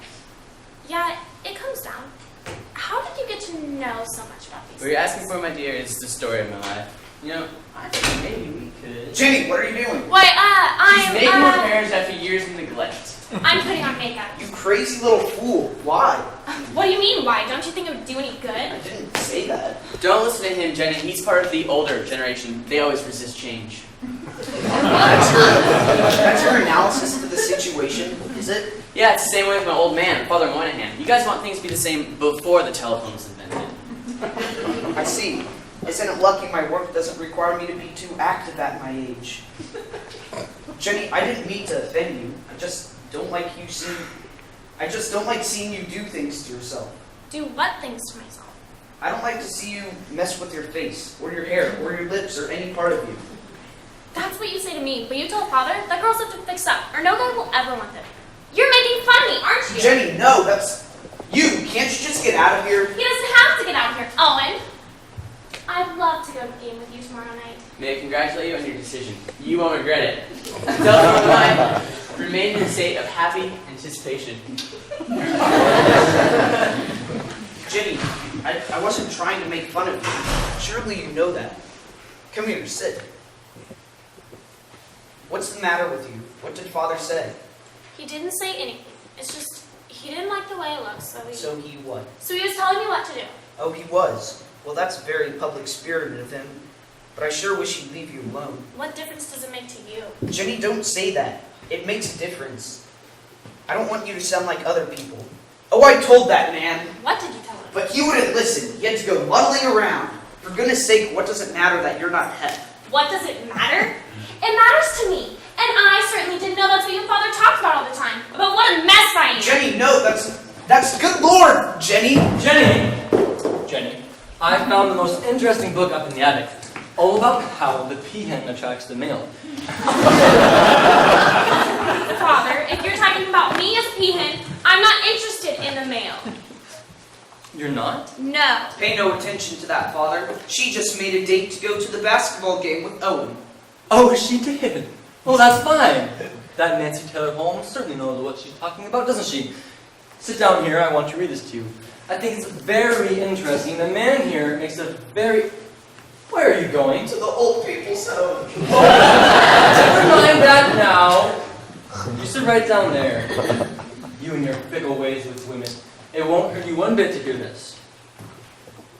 Yeah, it comes down. How did you get to know so much about these What you're asking for, my dear, is the story of my life. You know, I think maybe we could... Jenny, what are you doing? Wait, She's making more parents after years of neglect. I'm putting on makeup. You crazy little fool. Why? What do you mean, why? Don't you think it would do any I good? didn't say that. Don't listen to him, Jenny. He's part of the older generation. They always resist change. That's your analysis for the situation, is it? Yeah, it's the same way with my old man, Father Moynihan. You guys want things to be the same before the telephone was invented. I see. Isn't it lucky my work doesn't require me to be too active at my age? Jenny, I didn't mean to offend you. I just don't like seeing you do things to yourself. Do what things to myself? I don't like to see you mess with your face, or your hair, or your lips, or any part of you. That's what you say to me, but you tell Father that girls have to fix up, or no guy will ever want them. You're making fun of me, aren't you? Jenny, no, that's you. Can't you just get out of here? He doesn't have to get out of here, Owen. I'd love to go to the game with you tomorrow night. May I congratulate you on your decision. You won't regret it. Until tomorrow night, remain in a state of happy anticipation. Jenny, I wasn't trying to make fun of you. Surely you know that. Come here, sit. What's the matter with you? What did Father say? He didn't say anything. It's just, he didn't like the way it looks, So he what? So he was telling me what to do. Oh, he was. Well, that's very public-spirited of him. But I sure wish he'd leave you alone. What difference does it make to you? Jenny, don't say that. It makes a difference. I don't want you to sound like other people. Oh, I told that man. What did you tell him? But he wouldn't listen. He had to go muddling around. For goodness sake, what does it matter that you're not hep? What does it matter? It matters to me. And I certainly didn't know that's what your father talked about all the time. About what a mess I am. Jenny, no, that's good Lord, Jenny. Jenny, I found the most interesting book up in the attic. All about how the peahen attracts the male. Father, if you're talking about me as peahen, I'm not interested in the male. You're not? No. Pay no attention to that, Father. She just made a date to go to the basketball game with Owen. Oh, she did. Well, that's fine. That Nancy Taylor Holmes certainly knows what she's talking about, doesn't she? Sit down here. I want to read this to you. I think it's very interesting. The man here makes a very... Where are you going? To the old people's home. Never mind that now. You sit right down there. You and your fickle ways with women. It won't hurt you one bit to hear this.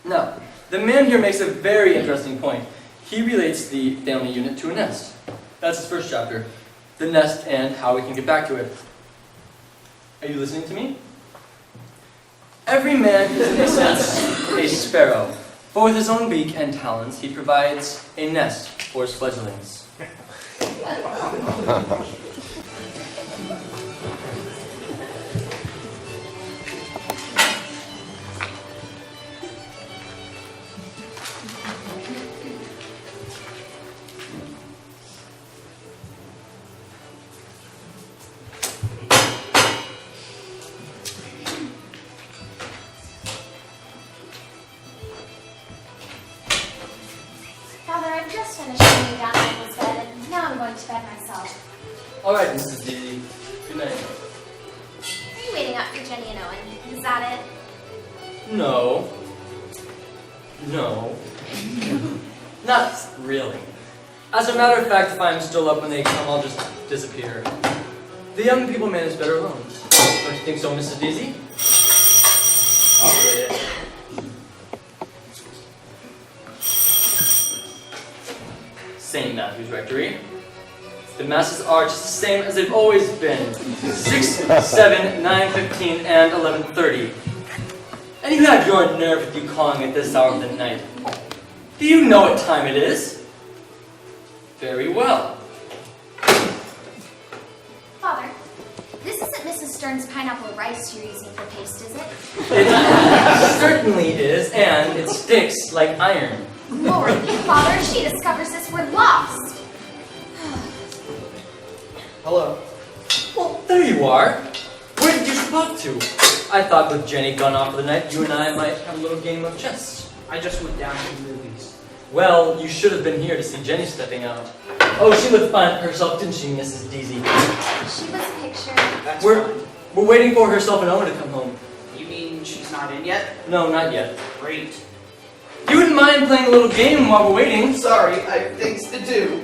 Now, the man here makes a very interesting point. He relates the family unit to a nest. That's his first chapter. The nest and how we can get back to it. Are you listening to me? Every man is in a sense a sparrow, for with his own beak and talons he provides a nest for his fledglings. Father, I've just finished laying down Michael's bed, and now I'm going to bed myself. All right, Mrs. Deedy. Good night. Are you waiting up for Jenny and Owen? Is that it? No. No. Not really. As a matter of fact, if I'm still up when they come, I'll just disappear. The young people manage better alone. Don't you think so, Mrs. Deasy? I'll read it. St. Matthew's Rectory. The masses are just the same as they've always been. 6, 7, 9, 15, and 11:30. And you have your nerve with you calling at this hour of the night. Do you know what time it is? Very well. Father, this isn't Mrs. Stern's pineapple rice you're using for paste, is it? It certainly is, and it sticks like iron. Lord, Father, if she discovers this, we're lost. Hello. Well, there you are. Where did you spot to? I thought with Jenny gone off for the night, you and I might have a little game of chess. I just went down to the movies. Well, you should have been here to see Jenny stepping out. Oh, she looked fine herself, didn't she, Mrs. Deasy? She was pictured. That's We're, fine. we're waiting for herself and Owen to come home. You mean she's not in yet? No, not yet. Great. You wouldn't mind playing a little game while we're waiting? Sorry, I have things to do.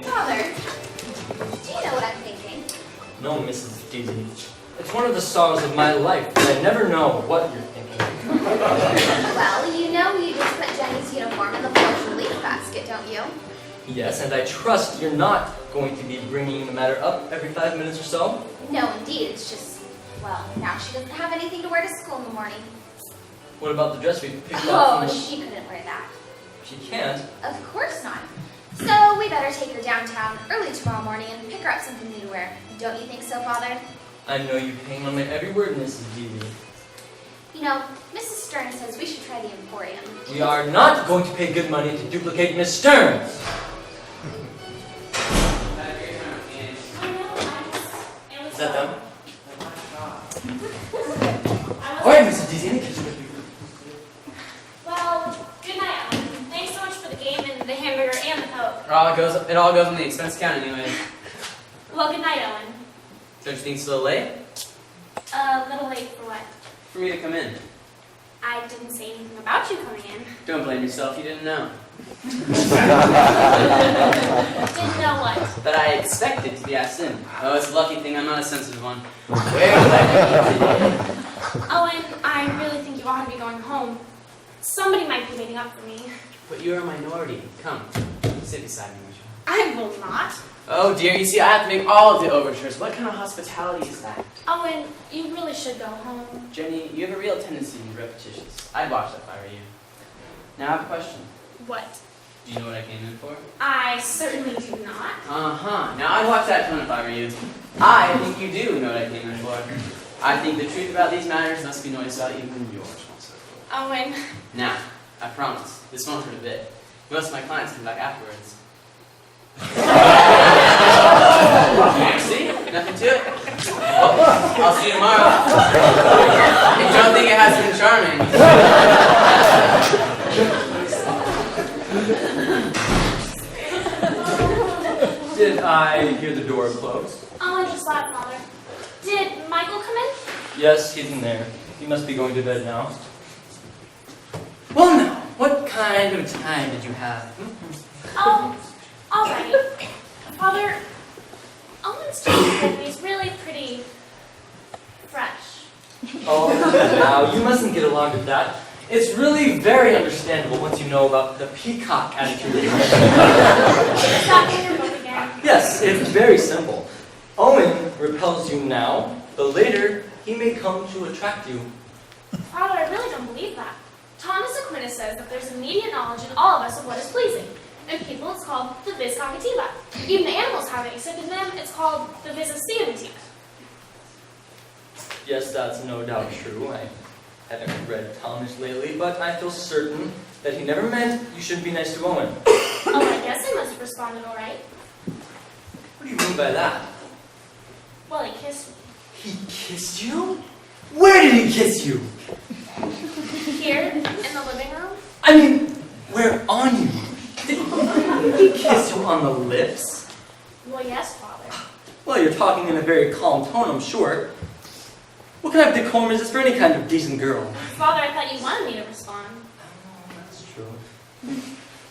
Father, do you know what I'm thinking? No, Mrs. Deasy. It's one of the sorrows of my life that I never know what you're thinking. Well, you know you just put Jenny's uniform in the porch relief basket, don't you? Yes, and I trust you're not going to be bringing the matter up every 5 minutes or so? No, indeed. It's just, well, now she doesn't have anything to wear to school in the morning. What about the dress we picked up Oh, from the... she couldn't wear that. She can't. Of course not. So we better take her downtown early tomorrow morning and pick her up something new to wear. Don't you think so, Father? I know you hang on my every word, Mrs. Deasy. You know, Mrs. Stern says we should try the Emporium. We are not going to pay good money to duplicate Miss Stern. Is that them? All right, Mrs. Deasy, any kids with you? Well, good night, Ellen. Thanks so much for the game and the hamburger and the Coke. It all goes on the expense account anyway. Well, good night, Ellen. Don't you think it's a little late? A little late for what? For me to come in. I didn't say anything about you coming in. Don't blame yourself, you didn't know. Didn't know what? But I expected to be asked in. Oh, it's a lucky thing I'm not a sensitive one. Where would I be today? Owen, I really think you ought to be going home. Somebody might be waiting up for me. But you're a minority. Come, sit beside me, would you? I will not. Oh dear, you see, I have to make all of the overtures. What kind of hospitality is that? Owen, you really should go home. Jenny, you have a real tendency to be repetitious. I'd watch that if I were you. Now I have a question. What? Do you know what I came in for? I certainly do not. Uh-huh. Now I'd watch that tone if I were you. I think you do know what I came in for. I think the truth about these matters must be noised about even in yours, once. Owen. Now, I promise, this won't hurt a bit. Most of my clients come back afterwards. See? Nothing to it? Well, I'll see you tomorrow. If you don't think it has been charming. Did I hear the door close? Oh, I just thought, Father. Did Michael come in? Yes, he's in there. He must be going to bed now. Well, now, what kind of time did you have? Oh, all right. Father, Owen's chicken is really pretty fresh. Oh, now, you mustn't get alarmed at that. It's really very understandable once you know about the peacock attitude. Is that in your book again? Yes, it's very simple. Owen repels you now, but later he may come to attract you. Father, I really don't believe that. Thomas Aquinas says that there's immediate knowledge in all of us of what is pleasing. In people, it's called the vis cognitiva. Even the animals have it, except in them, it's called the vis activa. Yes, that's no doubt true. I haven't read Thomas lately, but I feel certain that he never meant you shouldn't be nice to Owen. Oh, I guess I must have responded all right. What do you mean by that? Well, he kissed me. He kissed you? Where did he kiss you? Here, in the living room. I mean, where on you? Did he kiss you on the lips? Well, yes, Father. Well, you're talking in a very calm tone, I'm sure. What kind of decorum is this for any kind of decent girl? Father, I thought you wanted me to respond. Oh, that's true.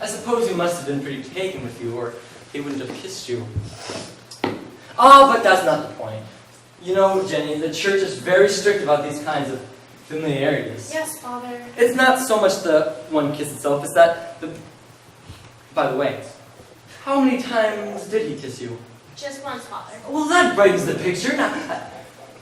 I suppose he must have been pretty taken with you, or he wouldn't have kissed you. Oh, but that's not the point. You know, Jenny, the church is very strict about these kinds of familiarities. Yes, Father. It's not so much the one kiss itself, it's that the... By the way, how many times did he kiss you? Just once, Father. Well, that brightens the picture. Now,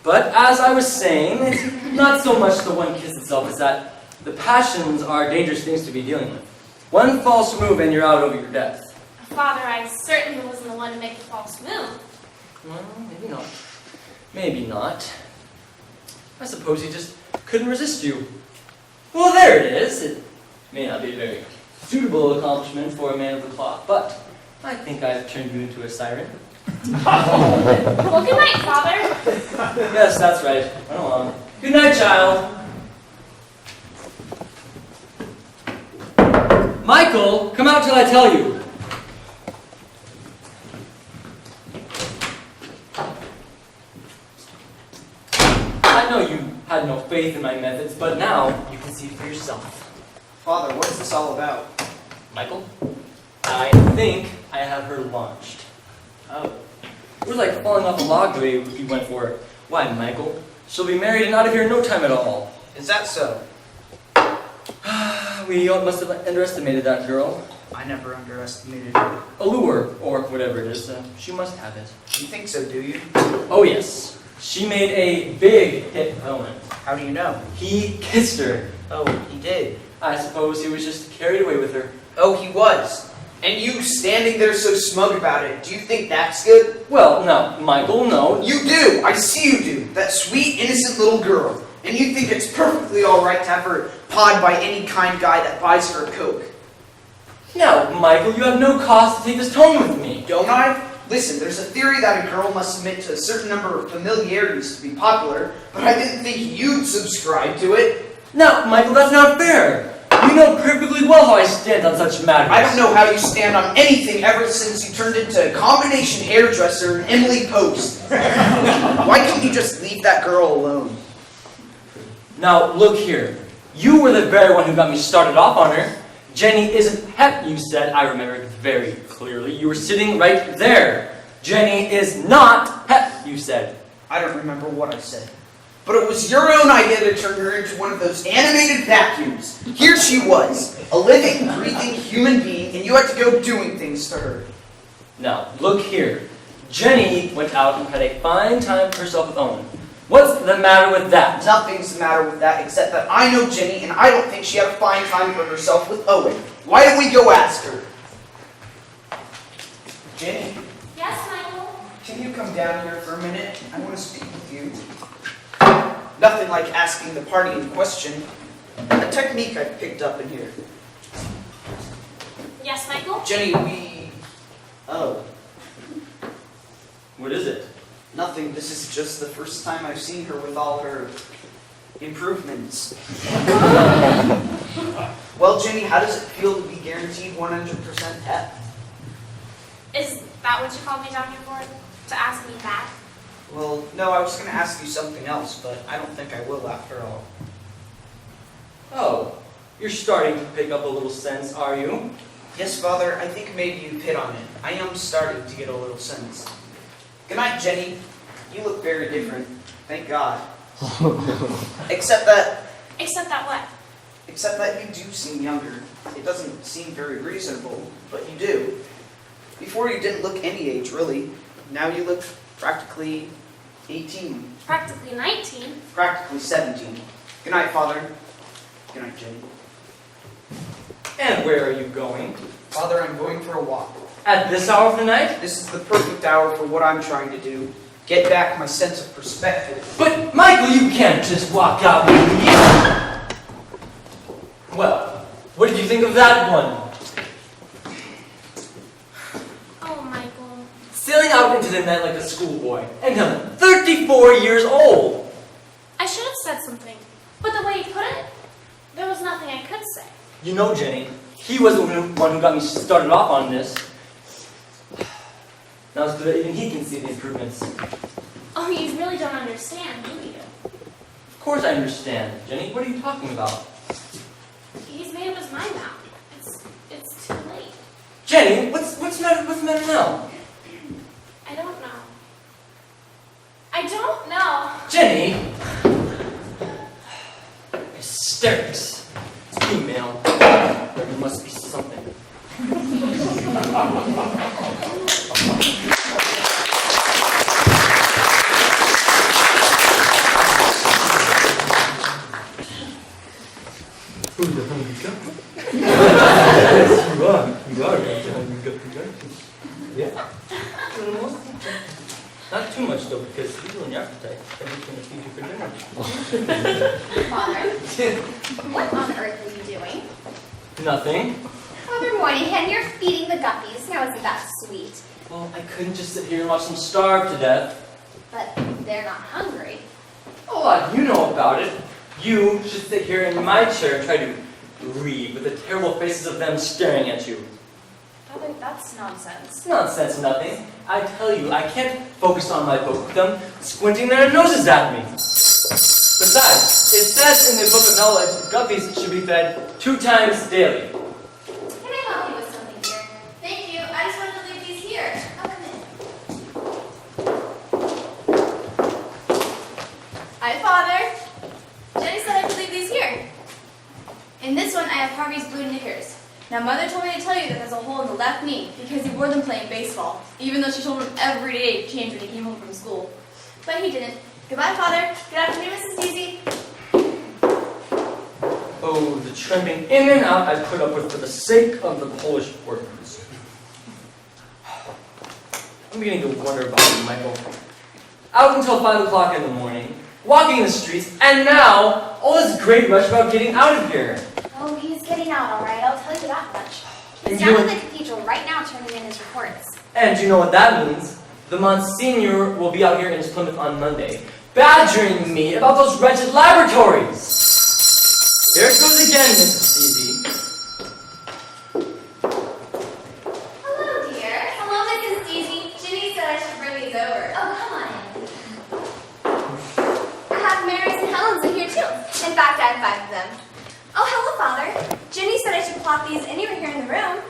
but as I was saying, it's not so much the one kiss itself, it's that the passions are dangerous things to be dealing with. One false move and you're out over your depth. Father, I certainly wasn't the one to make the false move. Well, maybe not. Maybe not. I suppose he just couldn't resist you. Well, there it is. It may not be a very suitable accomplishment for a man of the cloth, but I think I've turned you into a siren. Well, good night, Father. Yes, that's right. Run along. Good night, child. Michael, come out till I tell you. I know you had no faith in my methods, but now you can see for yourself. Father, what is this all about? Michael, I think I have her launched. Oh. It was like falling off a log the way we went for it. Why, Michael? She'll be married and out of here in no time at all. Is that so? We must have underestimated that girl. I never underestimated her. Allure, or whatever it is. She must have it. You think so, do you? Oh, yes. She made a big hit moment. How do you know? He kissed her. Oh, he did. I suppose he was just carried away with her. Oh, he was. And you standing there so smug about it, do you think that's good? Well, now, Michael, no. You do! I see you do! That sweet, innocent little girl. And you think it's perfectly alright to have her pawed by any kind guy that buys her a Coke. Now, Michael, you have no cause to take this tone with me. Don't I? Listen, there's a theory that a girl must submit to a certain number of familiarities to be popular, but I didn't think you'd subscribe to it. Now, Michael, that's not fair. You know perfectly well how I stand on such matters. I don't know how you stand on anything ever since you turned into a combination hairdresser and Emily Post. Why can't you just leave that girl alone? Now, look here. You were the very one who got me started off on her. Jenny isn't hep, you said. I remember it very clearly. You were sitting right there. Jenny is not hep, you said. I don't remember what I said. But it was your own idea to turn her into one of those animated vacuums. Here she was, a living, breathing human being, and you had to go doing things to her. Now, look here. Jenny went out and had a fine time for herself with Owen. What's the matter with that? Nothing's the matter with that except that I know Jenny, and I don't think she had a fine time for herself with Owen. Why don't we go ask her? Jenny, Yes, Michael? can you come down here for a minute? I want to speak with you. Nothing like asking the party in question. A technique I've picked up in here. Yes, Michael? Jenny, Oh, What is it? nothing. This is just the first time I've seen her with all her improvements. Well, Jenny, how does it feel to be guaranteed 100% hep? Is that what you called me down here for? To ask me that? Well, no, I was going to ask you something else, but I don't think I will after all. Oh, you're starting to pick up a little sense, are you? Yes, Father, I think maybe you hit on it. I am starting to get a little sense. Good night, Jenny. You look very different. Thank God. Except that Except that what? you do seem younger. It doesn't seem very reasonable, but you do. Before you didn't look any age, really. Now you look practically 18. Practically 19. Practically 17. Good night, Father. Good night, Jenny. And where are you going? Father, I'm going for a walk. At this hour of the night? This is the perfect hour for what I'm trying to do. Get back my sense of perspective. But, Michael, you can't just walk out with me. Well, what did you think of that one? Oh, Michael. Sailing out into the night like a schoolboy. And him, 34 years old. I should have said something. But the way you put it, there was nothing I could say. You know, Jenny, he was the one who got me started off on this. Now it's good that even he can see the improvements. Oh, you really don't understand, do you? Of course I understand. Jenny, what are you talking about? He's made up his mind now. It's too late. Jenny, what's the matter now? I don't know. I don't know. Jenny! Hysterics. It's female. There must be something. Who's the hungry guy? Yes, you are. You are the hungry guy. Yeah. Not too much though, because you're in your appetite. Everything's going to feed you for dinner. Father, what on earth are you doing? Nothing. Father Moynihan, you're feeding the guppies. Now isn't that sweet? Well, I couldn't just sit here and watch them starve to death. But they're not hungry. A lot you know about it. You should sit here in my chair and try to read with the terrible faces of them staring at you. Father, that's nonsense. It's nonsense, nothing. I tell you, I can't focus on my book with them squinting their noses at me. Besides, it says in the Book of Knowledge, guppies should be fed 2 times daily. Can I help you with something, dear? Thank you. I just wanted to leave these here. Oh, come in. Hi, Father. Jenny said I could leave these here. In this one, I have Harvey's blue knickers. Now, Mother told me to tell you that there's a hole in the left knee because he wore them playing baseball, even though she told him every day to change when he came home from school. But he didn't. Goodbye, Father. Good afternoon, Mrs. Deasy. Oh, the tramping in and out I put up with for the sake of the Polish workers. I'm beginning to wonder about you, Michael. Out until 5 o'clock in the morning, walking the streets, and now all this great rush about getting out of here. Oh, he's getting out, all right. I'll tell you that much. He's And down you- in the cathedral right now turning in his reports. And you know what that means? The Monsignor will be out here in Plymouth on Monday, badgering me about those wretched laboratories. Here it goes again, Mrs. Deasy. Hello, dear. Hello, Mrs. Deasy. Ginny said I should bring these over. Oh, come on in. I have Mary's and Helen's in here, too. In fact, I have 5 of them. Oh, hello, Father. Ginny said I should plop these anywhere here in the room.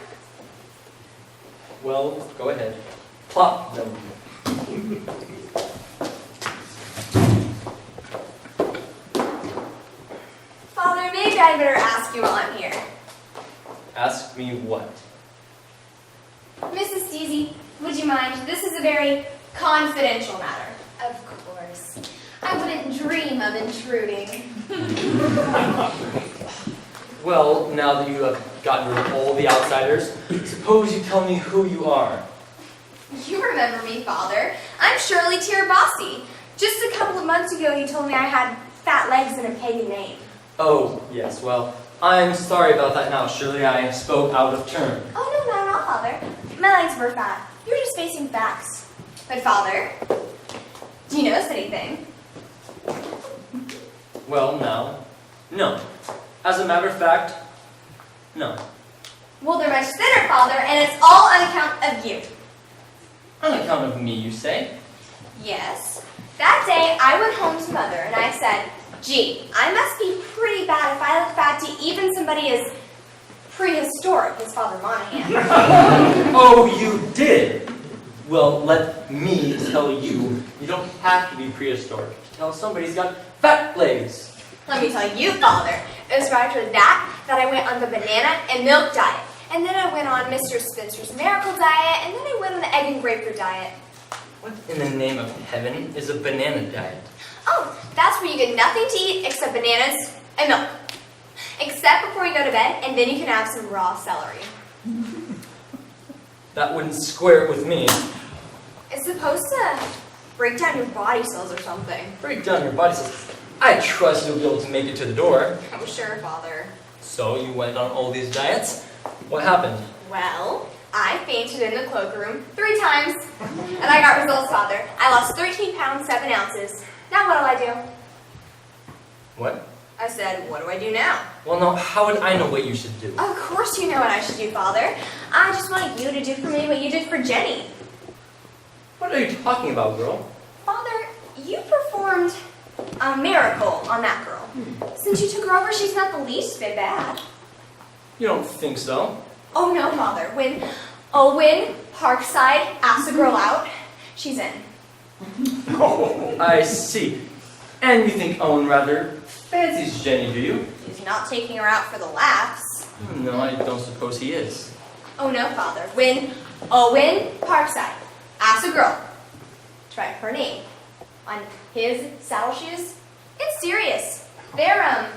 Well, go ahead. Plop them. Father, maybe I better ask you while I'm here. Ask me what? Mrs. Deasy, would you mind? This is a very confidential matter. Of course. I wouldn't dream of intruding. Well, now that you have gotten rid of all the outsiders, suppose you tell me who you are. You remember me, Father. I'm Shirley Tirabassi. Just a couple of months ago, you told me I had fat legs and a pagan name. Oh, yes, well, I'm sorry about that now, Shirley. I spoke out of turn. Oh, no, not at all, Father. My legs were fat. You were just facing facts. But, Father, do you notice anything? Well, now, no. As a matter of fact, no. Well, they're much thinner, Father, and it's all on account of you. On account of me, you say? Yes. That day, I went home to Mother, and I said, gee, I must be pretty bad if I look fat to even somebody as prehistoric as Father Monahan. Oh, you did? Well, let me tell you, you don't have to be prehistoric to tell somebody's got fat legs. Let me tell you, Father, it was right after that I went on the banana and milk diet. And then I went on Mr. Spencer's miracle diet, and then I went on the egg and grapefruit diet. What in the name of heaven is a banana diet? Oh, that's where you get nothing to eat except bananas and milk. Except before you go to bed, and then you can have some raw celery. That wouldn't square it with me. It's supposed to break down your body cells or something. Break down your body cells. I trust you'll be able to make it to the door. Oh, sure, Father. So you went on all these diets? What happened? Well, I fainted in the cloakroom 3 times, and I got results, Father. I lost 13 pounds, 7 ounces. Now what do? What? I said, what do I do now? Well, no, how would I know what you should do? Of course you know what I should do, Father. I just want you to do for me what you did for Jenny. What are you talking about, girl? Father, you performed a miracle on that girl. Since you took her over, she's not the least bit bad. You don't think so? Oh no, Father. When Owen Parkside asked the girl out, she's in. Oh, I see. And you think Owen rather fancies Jenny, do you? He's not taking her out for the laughs. No, I don't suppose he is. Oh no, Father. When Owen Parkside asks a girl to write her name on his saddle shoes, it's serious. They're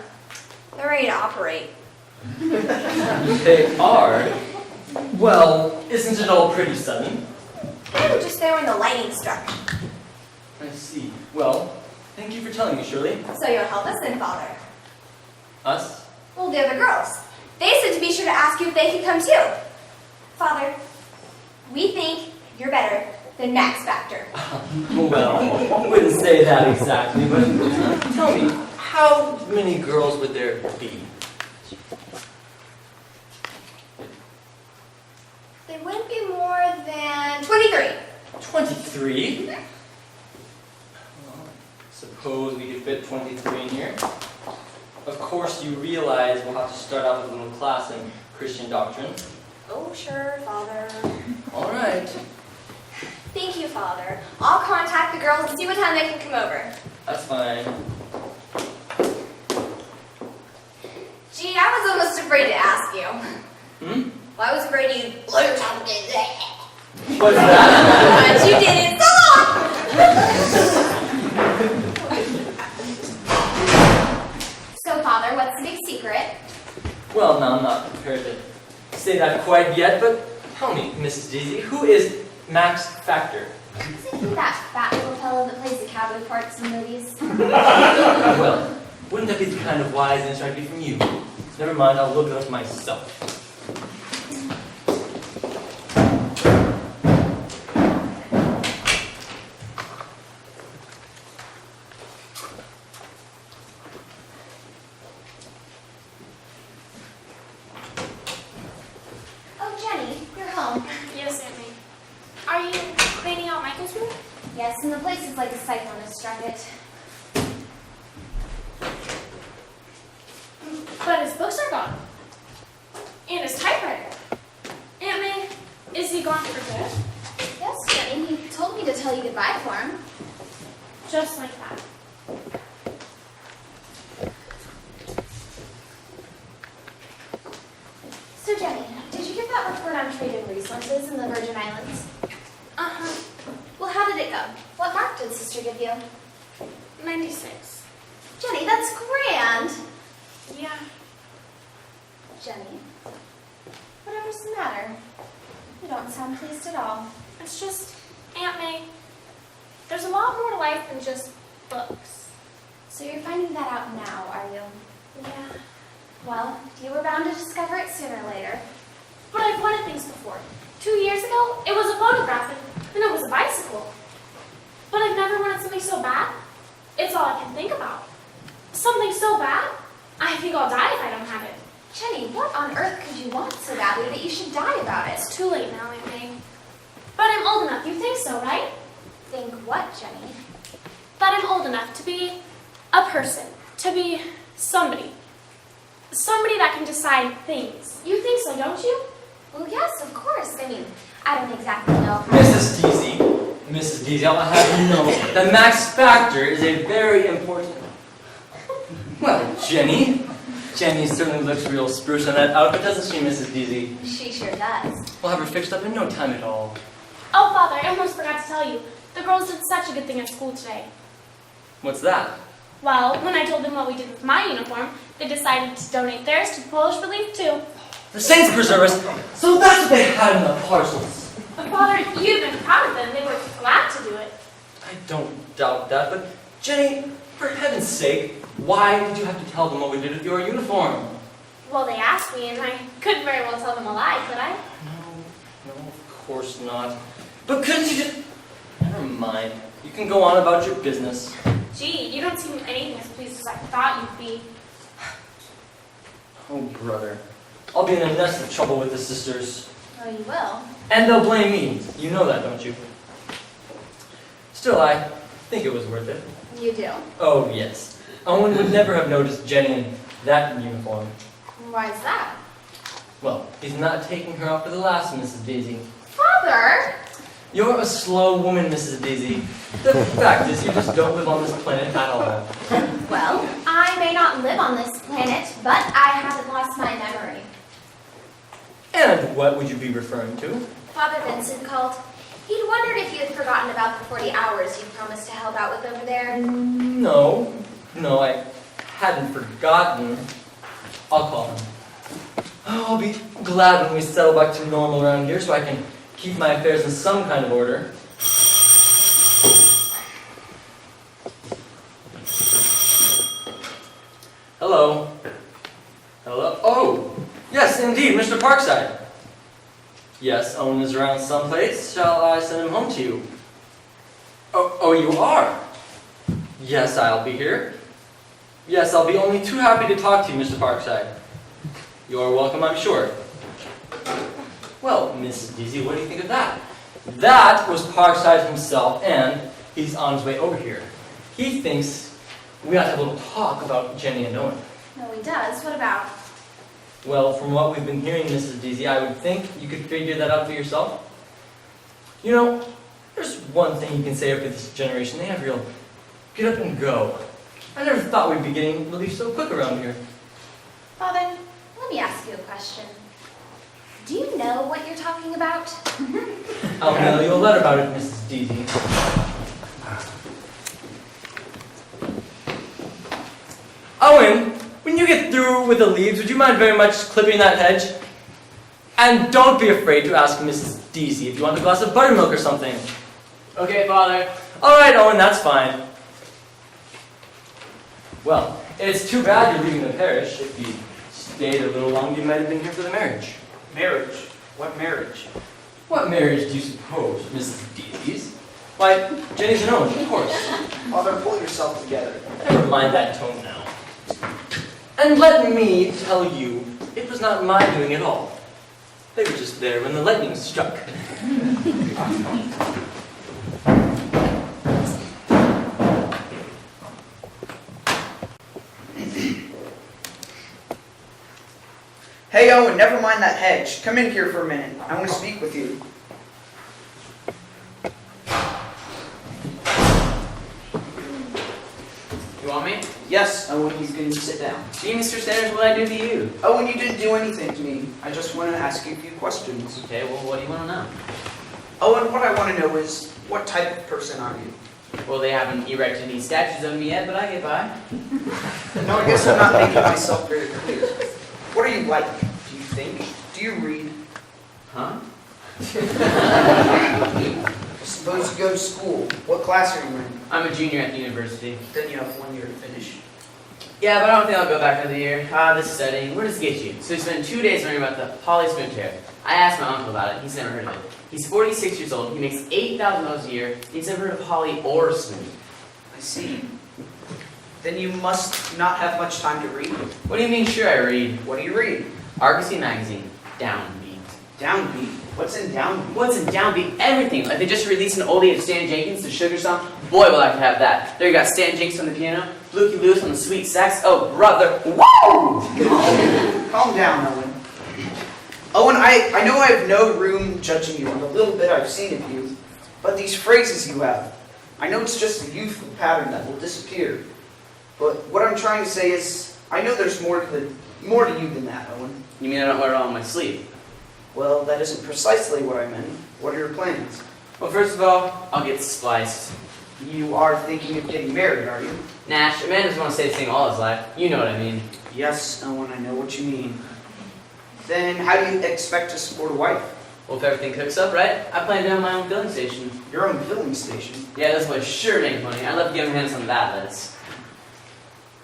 ready to operate. They are? Well, isn't it all pretty sudden? They were just there when the lightning struck. I see. Well, thank you for telling me, Shirley. So you'll help us then, Father. Us? Well, the other girls. They said to be sure to ask you if they could come too. Father, we think you're better than Max Factor. Well, I wouldn't say that exactly, but tell me, how many girls would there be? 23? Well, suppose we could fit 23 in here. Of course, you realize we'll have to start out with a little class in Christian doctrine. Oh, sure, Father. All right. Thank you, Father. I'll contact the girls and see what time they can come over. That's fine. Gee, I was almost afraid to ask you. Hmm? Well, I was afraid you'd learn how to get that. What's that? But you didn't. So, Father, what's the big secret? Well, no, I'm not prepared to say that quite yet, but tell me, Mrs. Deasy, who is Max Factor? Isn't he that fat little fellow that plays the cowboy parts in movies? Well, wouldn't that be the kind of wise answer I'd get from you? Never mind, I'll look it up myself. Oh, Jenny, you're home. Yes, Aunt May. Are you cleaning out Michael's room? Yes, and the place is like a cyclone has struck it. But his books are gone. And his typewriter. Aunt May, is he gone for good? Yes, Jenny, he told me to tell you goodbye for him. Just like that. So, Jenny, did you get that report on trade and resources in the Virgin Islands? Uh-huh. Well, how did it go? What mark did Sister give you? 96. Jenny, that's grand. Yeah. Jenny, whatever's the matter? You don't sound pleased at all. It's just, Aunt May, there's a lot more to life than just books. So you're finding that out now, are you? Yeah. Well, you were bound to discover it sooner or later. But I've wanted things before. 2 years ago, it was a photograph and it was a bicycle. But I've never wanted something so bad. It's all I can think about. Something so bad, I think I'll die if I don't have it. Jenny, what on earth could you want so badly that you should die about it? It's too late now, Aunt May. But I'm old enough, you think so, right? Think what, Jenny? That I'm old enough to be a person, to be somebody. Somebody that can decide things. You think so, don't you? Well, yes, of course. I mean, I don't exactly know. Mrs. Deasy, I'll have you know that Max Factor is a very important... Well, Jenny certainly looks real spruce in that outfit, doesn't she, Mrs. Deasy? She sure does. We'll have her fixed up in no time at all. Oh, Father, I almost forgot to tell you. The girls did such a good thing at school today. What's that? Well, when I told them what we did with my uniform, they decided to donate theirs to the Polish Relief too. The saints preserve us! So that's what they had in the parcels! But Father, you'd have been proud of them. They were glad to do it. I don't doubt that, but Jenny, for heaven's sake, why did you have to tell them what we did with your uniform? Well, they asked me, and I couldn't very well tell them a lie, could I? No, of course not. But couldn't you just... Never mind. You can go on about your business. Gee, you don't seem anything as pleased as I thought you'd be. Oh, brother. I'll be in a nest of trouble with the sisters. Oh, you will? And they'll blame me. You know that, don't you? Still, I think it was worth it. You do? Oh, yes. Owen would never have noticed Jenny in that uniform. Why is that? Well, he's not taking her out for the last, Mrs. Daisy. Father! You're a slow woman, Mrs. Daisy. The fact is, you just don't live on this planet at all. Well, I may not live on this planet, but I haven't lost my memory. And what would you be referring to? Father Vincent called. He'd wondered if you had forgotten about the 40 hours you promised to help out with over there. No, I hadn't forgotten. I'll call him. Oh, I'll be glad when we settle back to normal around here so I can keep my affairs in some kind of order. Hello. Hello? Oh, yes, indeed, Mr. Parkside. Yes, Owen is around someplace. Shall I send him home to you? Oh, you are? Yes, I'll be here. Yes, I'll be only too happy to talk to you, Mr. Parkside. You are welcome, I'm sure. Well, Mrs. Deasy, what do you think of that? That was Parkside himself, and he's on his way over here. He thinks we ought to have a little talk about Jenny and Owen. No, he does. What about? Well, from what we've been hearing, Mrs. Deasy, I would think you could figure that out for yourself. You know, there's one thing you can say for this generation. They have real get up and go. I never thought we'd be getting relief so quick around here. Father, let me ask you a question. Do you know what you're talking about? I'll mail you a letter about it, Mrs. Deasy. Owen, when you get through with the leaves, would you mind very much clipping that hedge? And don't be afraid to ask Mrs. Deasy if you want a glass of buttermilk or something. Okay, Father. All right, Owen, that's fine. Well, it's too bad you're leaving the parish. If you stayed a little longer, you might have been here for the marriage. Marriage? What marriage? What marriage do you suppose, Mrs. Deasy's? Why, Jenny's and Owen, of course. Father, pull yourself together. Never mind that tone now. And let me tell you, it was not my doing at all. They were just there when the lightning struck. Hey, Owen, never mind that hedge. Come in here for a minute. I want to speak with you. You want me? Yes, Owen, you can sit down. Gee, Mr. Sanders, what did I do to you? Owen, you didn't do anything to me. I just want to ask you a few questions. Okay, well, what do you want to know? Owen, what I want to know is, what type of person are you? Well, they haven't erected any statues of me yet, but I get by. No, I guess I'm not making myself very clear. What are you like? Do you think? Do you read? Huh? I suppose you go to school. What class are you in? I'm a junior at the university. Then you have 1 year to finish. Yeah, but I don't think I'll go back another year. This studying, where does it get you? So we spent 2 days learning about the polyspoon tear. I asked my uncle about it. He's never heard of it. He's 46 years old. He makes $8,000 a year. He's never heard of poly or spoon. I see. Then you must not have much time to read. What do you mean, sure I read? What do you read? Argosy magazine. Downbeat. Downbeat. What's in Downbeat? What's in Downbeat? Everything. Like they just released an oldie of Stan Jenkins, the Sugar song. Boy, will I could have that. There you got Stan Jenkins on the piano, Lukey Lewis on the sweet sax. Oh, brother. Woo! Calm down, Owen. Owen, I know I have no room judging you on the little bit I've seen of you, but these phrases you have, I know it's just a youthful pattern that will disappear. But what I'm trying to say is, I know there's more to you than that, Owen. You mean I don't wear it on my sleeve? Well, that isn't precisely what I meant. What are your plans? Well, first of all, I'll get spliced. You are thinking of getting married, are you? Nash, a man doesn't want to stay the same all his life. You know what I mean. Yes, Owen, I know what you mean. Then how do you expect to support a wife? Well, if everything cooks up, right? I plan to have my own filling station. Your own filling station? Yeah, this boy sure makes money. I'd love to give him hands on that list.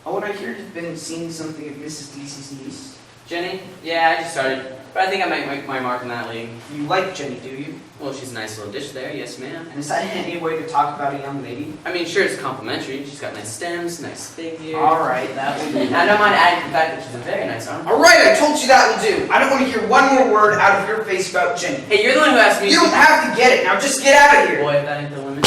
Owen, I hear you've been seeing something of Mrs. Deasy's niece. Jenny? Yeah, I just started. But I think I might make my mark in that league. You like Jenny, do you? Well, she's a nice little dish there, yes ma'am. And is that any way to talk about a young lady? I mean, sure, it's complimentary. She's got nice stems, nice figure. Alright, that will do. And I don't mind adding the fact that she's a very nice arm. Alright, I told you that will do. I don't want to hear one more word out of your face about Jenny. Hey, you're the one who asked me. You don't have to get it. Now just get out of here. Boy, if that ain't the limit.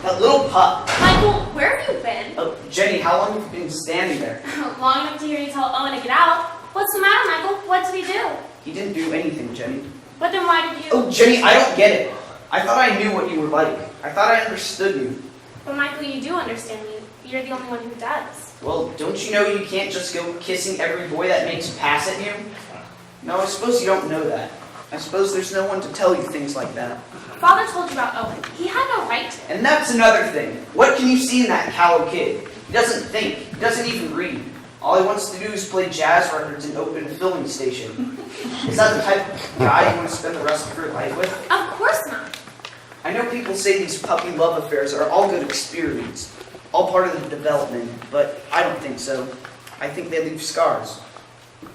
That little pup. Michael, where have you been? Oh, Jenny, how long have you been standing there? Long enough to hear you tell Owen to get out. What's the matter, Michael? What did he do? He didn't do anything, Jenny. But then why did you... Oh, Jenny, I don't get it. I thought I knew what you were like. I thought I understood you. But Michael, you do understand me. You're the only one who does. Well, don't you know you can't just go kissing every boy that makes a pass at you? No, I suppose you don't know that. I suppose there's no one to tell you things like that. Father told you about Owen. He had no right to. And that's another thing. What can you see in that callow kid? He doesn't think. He doesn't even read. All he wants to do is play jazz records and open a filling station. Is that the type of guy you want to spend the rest of your life with? Of course not. I know people say these puppy love affairs are all good experience, all part of the development, but I don't think so. I think they leave scars.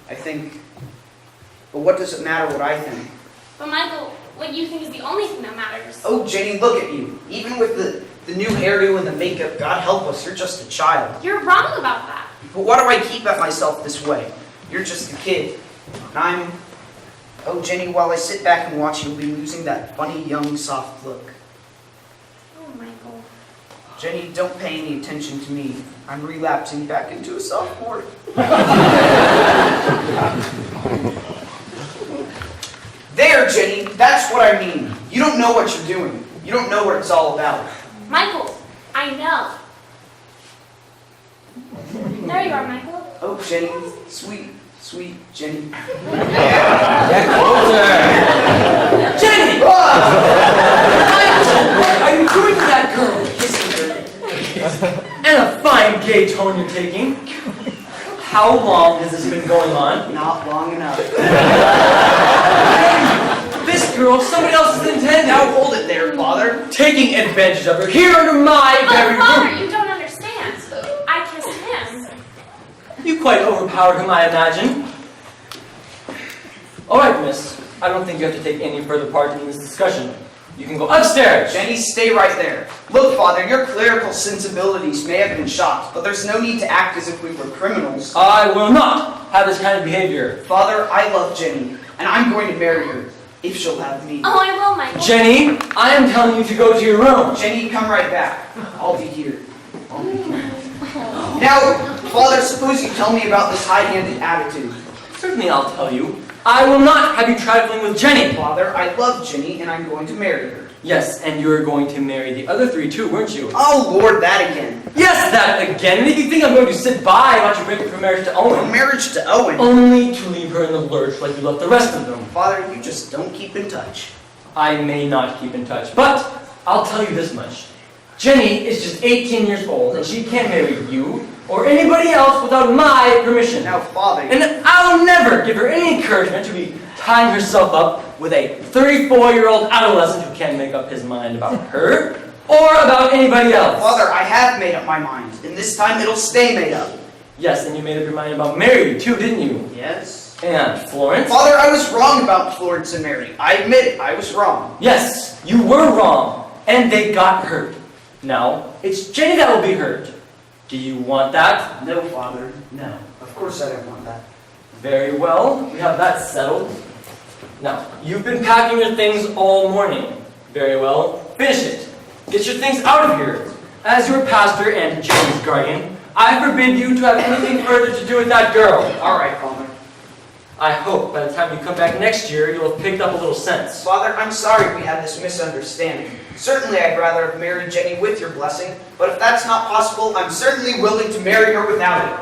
But what does it matter what I think? But Michael, what you think is the only thing that matters. Oh, Jenny, look at you. Even with the new hairdo and the makeup, God help us, you're just a child. You're wrong about that. But why do I keep at myself this way? You're just a kid. And Oh, Jenny, while I sit back and watch, you'll be losing that funny, young, soft look. Oh, Michael. Jenny, don't pay any attention to me. I'm relapsing back into a sophomore. There, Jenny, that's what I mean. You don't know what you're doing. You don't know what it's all about. Michael, I know. There you are, Michael. Oh, Jenny, sweet, sweet Jenny. Jenny! What are you doing to that girl? Kissing her. And a fine gay tone you're taking. How long has this been going on? Not long enough. This girl, somebody else's intended. Now hold it there, Father. Taking advantage of her here under my very Father, roof. you don't understand. I kissed him. You quite overpowered him, I imagine. All right, miss. I don't think you have to take any further part in this discussion. You can go upstairs. Jenny, stay right there. Look, Father, your clerical sensibilities may have been shocked, but there's no need to act as if we were criminals. I will not have this kind of behavior. Father, I love Jenny, and I'm going to marry her, if she'll have me. Oh, I will, Michael. Jenny, I am telling you to go to your room. Jenny, come right back. I'll be here. I'll be here. Now, Father, suppose you tell me about this high-handed attitude. Certainly I'll tell you. I will not have you trifling with Jenny. Father, I love Jenny, and I'm going to marry her. Yes, and you were going to marry the other three too, weren't you? Oh, Lord, that again. Yes, that again. And if you think I'm going to sit by and watch you break up your marriage to From Owen, marriage to Owen. only to leave her in the lurch like you left the rest of them. Father, you just don't keep in touch. I may not keep in touch, but I'll tell you this much. Jenny is just 18 years old, and she can't marry you or anybody else without my permission. Now, Father, And I'll never give her any encouragement to be tying herself up with a 34-year-old adolescent who can't make up his mind about her or about anybody else. Father, I have made up my mind, and this time it'll stay made up. Yes, and you made up your mind about Mary too, didn't you? Yes. And Florence? Father, I was wrong about Florence and Mary. I admit it, I was wrong. Yes, you were wrong, and they got hurt. Now, it's Jenny that will be hurt. Do you want that? No, Father. No. Of course I don't want that. Very well, we have that settled. Now, you've been packing your things all morning. Very well, finish it. Get your things out of here. As your pastor and Jenny's guardian, I forbid you to have anything further to do with that girl. All right, Father. I hope by the time you come back next year, you'll have picked up a little sense. Father, I'm sorry we had this misunderstanding. Certainly I'd rather have married Jenny with your blessing, but if that's not possible, I'm certainly willing to marry her without it.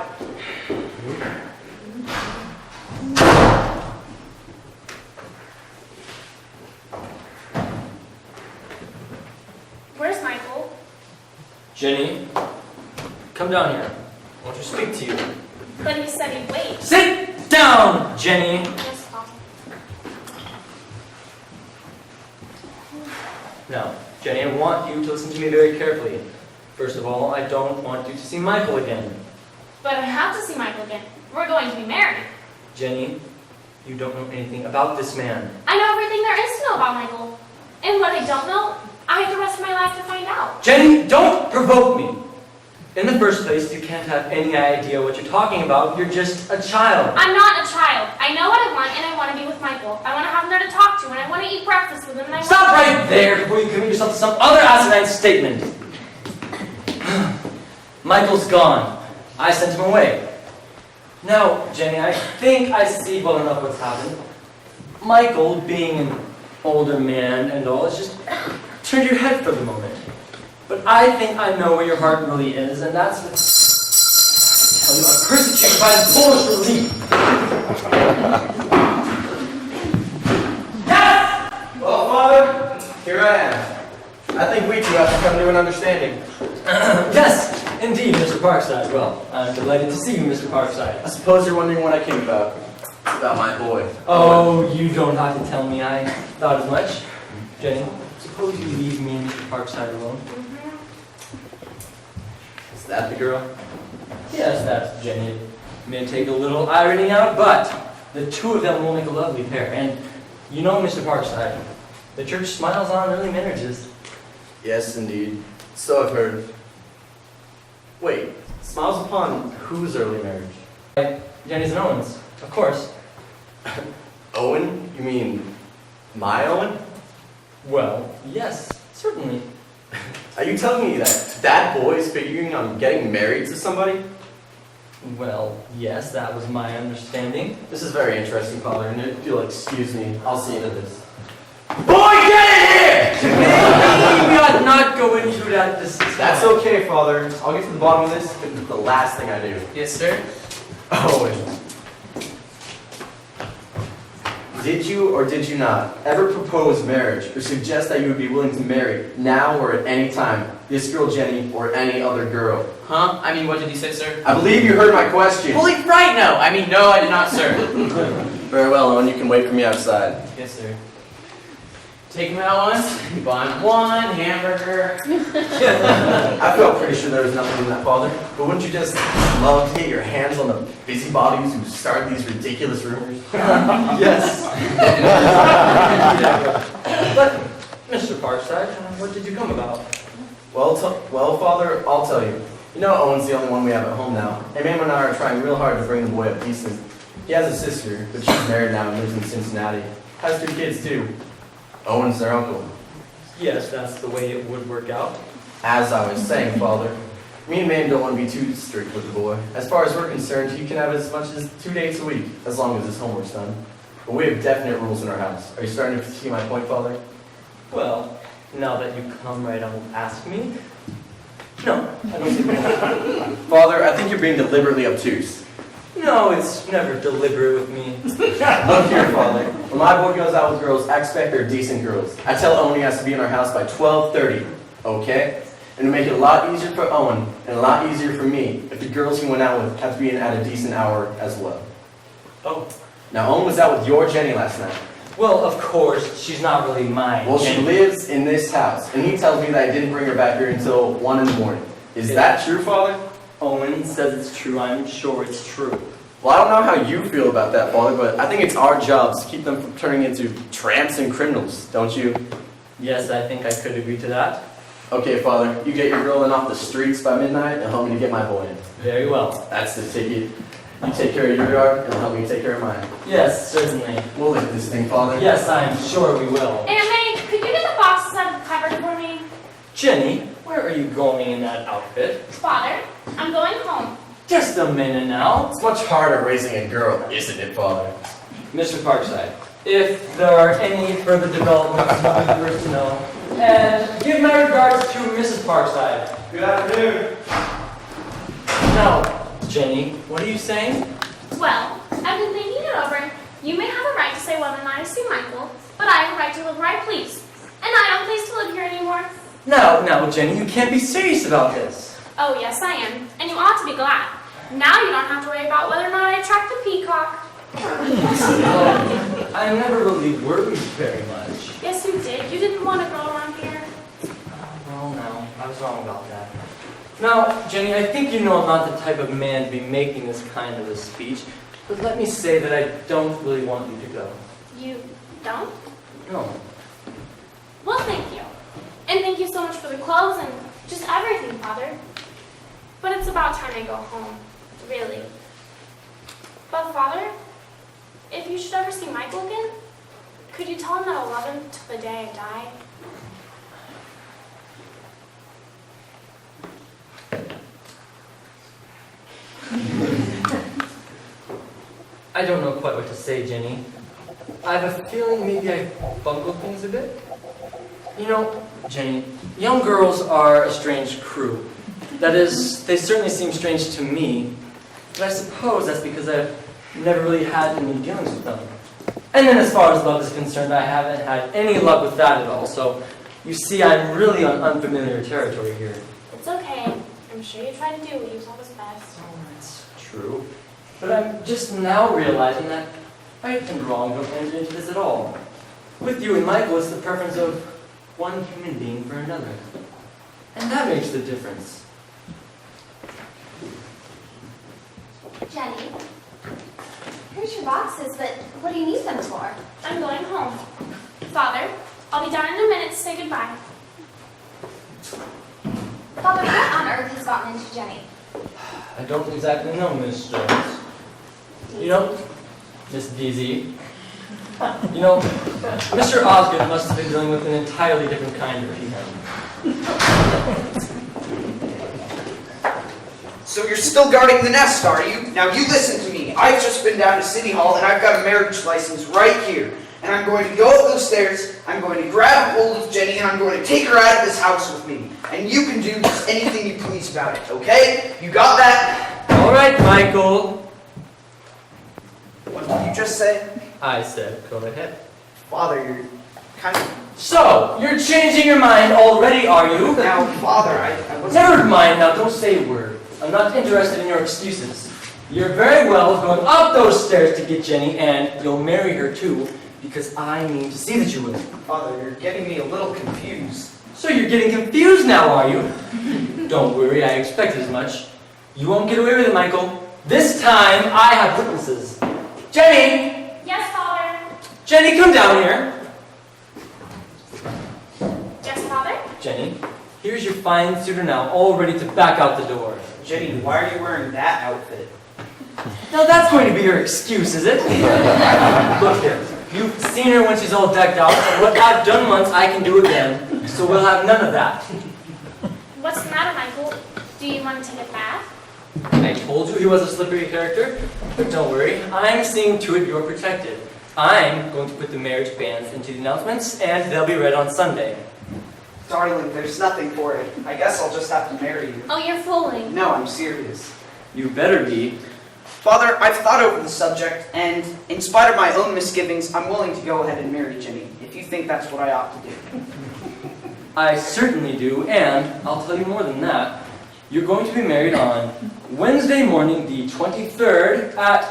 Where's Michael? Jenny, come down here. I want to speak to you. But he said he'd wait. Sit down, Jenny. Yes, Papa. Now, Jenny, I want you to listen to me very carefully. First of all, I don't want you to see Michael again. But I have to see Michael again. We're going to be married. Jenny, you don't know anything about this man. I know everything there is to know about Michael. And what I don't know, I have the rest of my life to find out. Jenny, don't provoke me. In the first place, you can't have any idea what you're talking about. You're just a child. I'm not a child. I know what I want, and I want to be with Michael. I want to have him there to talk to, and I want to eat breakfast with him, and I Stop want right there before you commit yourself to some other asinine statement. Michael's gone. I sent him away. Now, Jenny, I think I see well enough what's happened. Michael, being an older man and all, has just turned your head for the moment. But I think I know where your heart really is, and that's what... I tell you, I'm persecuted by the Polish relief. Yes! Well, Father, here I am. I think we two have to come to an understanding. Yes, indeed, Mr. Parkside. Well, I'm delighted to see you, Mr. Parkside. I suppose you're wondering what I came about. It's about my boy. Oh, you don't have to tell me. I thought as much. Jenny, suppose you leave me and Mr. Parkside alone. Is that the girl? Yes, that's Jenny. It may take a little ironing out, but the two of them will make a lovely pair. And you know, Mr. Parkside, the church smiles on early marriages. Yes, indeed. So I've heard. Wait, smiles upon whose early marriage? Jenny's and Owen's, of course. Owen? You You mean my Owen? Well, yes, certainly. Are you telling me that boy is figuring on getting married to somebody? Well, yes, that was my understanding. This is very interesting, Father, and if you'll excuse me, I'll see to this. Boy, get in here! Maybe we ought not go into that this That's okay, Father. I'll get to the bottom of this if it's the last thing I do. Yes, sir? Owen. Did you or did you not ever propose marriage or suggest that you would be willing to marry now or at any time this girl Jenny or any other girl? Huh? I mean, what did you say, sir? I believe you heard my question. Holy right, no! I mean, no, I did not, sir. Very well, Owen. You can wait for me outside. Yes, sir. Take him out once, you buy him one hamburger. I felt pretty sure there was nothing in that, Father. But wouldn't you just love to get your hands on the busybodies who start these ridiculous rumors? Yes. But, Mr. Parkside, what did you come about? Well, Father, I'll tell you. You know Owen's the only one we have at home now. And Ma'am and I are trying real hard to bring the boy up decent. He has a sister, but she's married now and lives in Cincinnati. Has 2 kids, too. Owen's their uncle. Yes, that's the way it would work out. As I was saying, Father, me and Ma'am don't want to be too strict with the boy. As far as we're concerned, he can have as much as 2 dates a week, as long as his homework's done. But we have definite rules in our house. Are you starting to see my point, Father? Well, now that you come right out and ask me, no, I don't see the point. Father, I think you're being deliberately obtuse. No, it's never deliberate with me. Look here, Father. When my boy goes out with girls, I expect they're decent girls. I tell Owen he has to be in our house by 12:30, okay? And to make it a lot easier for Owen and a lot easier for me if the girls he went out with have to be in at a decent hour as well. Oh, Now, Owen was out with your Jenny last night. well, of course, she's not really mine. Well, she And- lives in this house, and he tells me that I didn't bring her back here until 1 in the morning. Is that true, Father? Owen says it's true. I'm sure it's true. Well, I don't know how you feel about that, Father, but I think it's our jobs to keep them from turning into tramps and criminals, don't you? Yes, I think I could agree to that. Okay, Father, you get your girl in off the streets by midnight and help me to get my boy in. Very well. That's the ticket. You take care of your yard and help me take care of mine. Yes, certainly. We'll lift this thing, Father. Yes, I'm sure we will. Aunt May, could you get the boxes out of the cupboard for me? Jenny, where are you going in that outfit? Father, I'm going home. Just a minute now. It's much harder raising a girl, isn't it, Father? Mr. Parkside, if there are any further developments you wish to know, and give my regards to Mrs. Parkside. Good afternoon. Now, Jenny, what are you saying? Well, I've been thinking it over. You may have a right to say whether or not I see Michael, but I have a right to live where I please. And I don't please to live here anymore. Now, Jenny, you can't be serious about this. Oh, yes, I am. And you ought to be glad. Now you don't have to worry about whether or not I attract a peacock. Well, I never really worried very much. Yes, you did. You didn't want to grow around here. Well, no, I was wrong about that. Now, Jenny, I think you know I'm not the type of man to be making this kind of a speech, but let me say that I don't really want you to go. You don't? No. Well, thank you. And thank you so much for the clothes and just everything, Father. But it's about time I go home, really. But, Father, if you should ever see Michael again, could you tell him that I love him till the day I die? I don't know quite what to say, Jenny. I have a feeling maybe I bungled things a bit. You know, Jenny, young girls are a strange crew. That is, they certainly seem strange to me, but I suppose that's because I've never really had any dealings with them. And then as far as love is concerned, I haven't had any luck with that at all, so you see I'm really on unfamiliar territory here. It's okay. I'm sure you tried to do what you thought was best. Oh, that's true. But I'm just now realizing that right and wrong don't enter into this at all. With you and Michael, it's the preference of one human being for another. And that makes the difference. Jenny, here's your boxes, but what do you need them for? I'm going home. Father, I'll be down in a minute to say goodbye. Father, what on earth has gotten into Jenny? I don't exactly know, Miss Jones. You know, Miss DZ, You know, Mr. Osgood must have been dealing with an entirely different kind of PM. So you're still guarding the nest, are you? Now you listen to me. I've just been down to City Hall and I've got a marriage license right here. And I'm going to go up those stairs, I'm going to grab hold of Jenny, and I'm going to take her out of this house with me. And you can do just anything you please about it, okay? You got that? All right, Michael. What did you just say? I said, go ahead. Father, you're kind of... So, you're changing your mind already, are you? Now, Father, I wasn't... Never mind now, don't say a word. I'm not interested in your excuses. You're very well going up those stairs to get Jenny, and you'll marry her too, because I need to see that you will. Father, you're getting me a little confused. So you're getting confused now, are you? Don't worry, I expected as much. You won't get away with it, Michael. This time, I have witnesses. Jenny! Yes, Father. Jenny, come down here. Yes, Father. Jenny, here's your fine suitor now, all ready to back out the door. Jenny, why are you wearing that outfit? Now that's going to be your excuse, is it? Look here, you've seen her when she's all decked out, and what I've done once, I can do again, so we'll have none of that. What's the matter, Michael? Do you want to take a bath? I told you he was a slippery character, but don't worry, I'm seeing to it you're protected. I'm going to put the marriage banns into the announcements, and they'll be read on Sunday. Darling, there's nothing for it. I guess I'll just have to marry you. Oh, you're fooling. No, I'm serious. You better be. Father, I've thought over the subject, and in spite of my own misgivings, I'm willing to go ahead and marry Jenny, if you think that's what I ought to do. I certainly do, and I'll tell you more than that. You're going to be married on Wednesday morning, the 23rd, at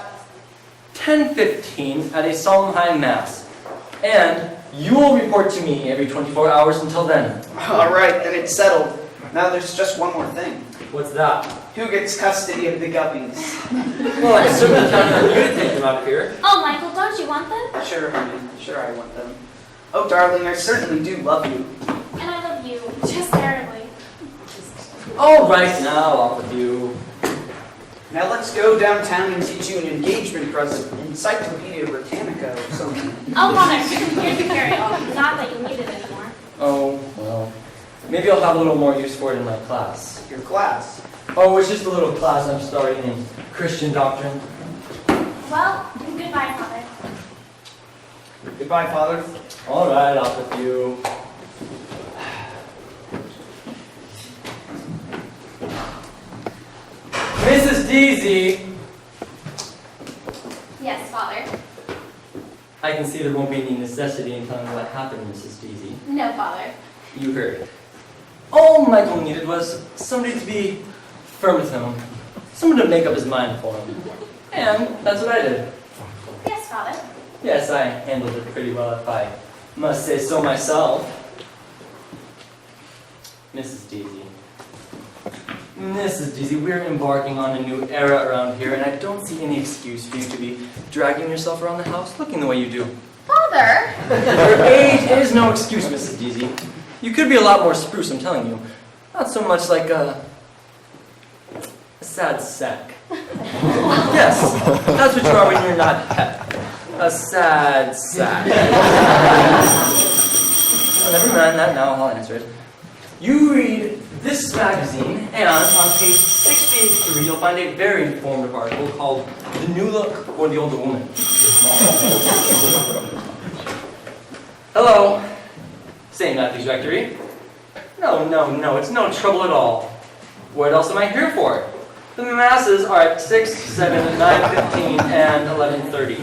10:15 at a solemn high mass. And you will report to me every 24 hours until then. All right, then it's settled. Now there's just one more thing. What's that? Who gets custody of the guppies? Well, I certainly count on you to take them out here. Oh, Michael, don't you want them? Sure, honey. Sure I want them. Oh, darling, I certainly do love you. And I love you, just terribly. All right, now off with you. Now let's go downtown and teach you an engagement present, Encyclopedia Britannica or something. Oh, Father, here's your carry-all. Not that you need it anymore. Oh, well, maybe I'll have a little more use for it in my class. Your class. Oh, it's just a little class I'm starting in Christian doctrine. Well, goodbye, Father. Goodbye, Father. All right, off with you. Mrs. Deasy! Yes, Father. I can see there won't be any necessity in telling me what happened, Mrs. Deasy. No, Father. You heard. All Michael needed was somebody to be firm with him. Someone to make up his mind for him. And that's what I did. Yes, Father. Yes, I handled it pretty well, if I must say so myself. Mrs. Deasy. Mrs. Deasy, we're embarking on a new era around here, and I don't see any excuse for you to be dragging yourself around the house looking the way you do. Father! Your age is no excuse, Mrs. Deasy. You could be a lot more spruce, I'm telling you. Not so much like a sad sack. Yes, that's what you are when you're not hep. A sad sack. Oh, never mind that, now I'll answer it. You read this magazine, and on page 63, you'll find a very informative article called The New Look for the Older Woman. Hello. St. Matthew's Rectory. No, it's no trouble at all. What else am I here for? The masses are at 6, 7, 9:15, and 11:30.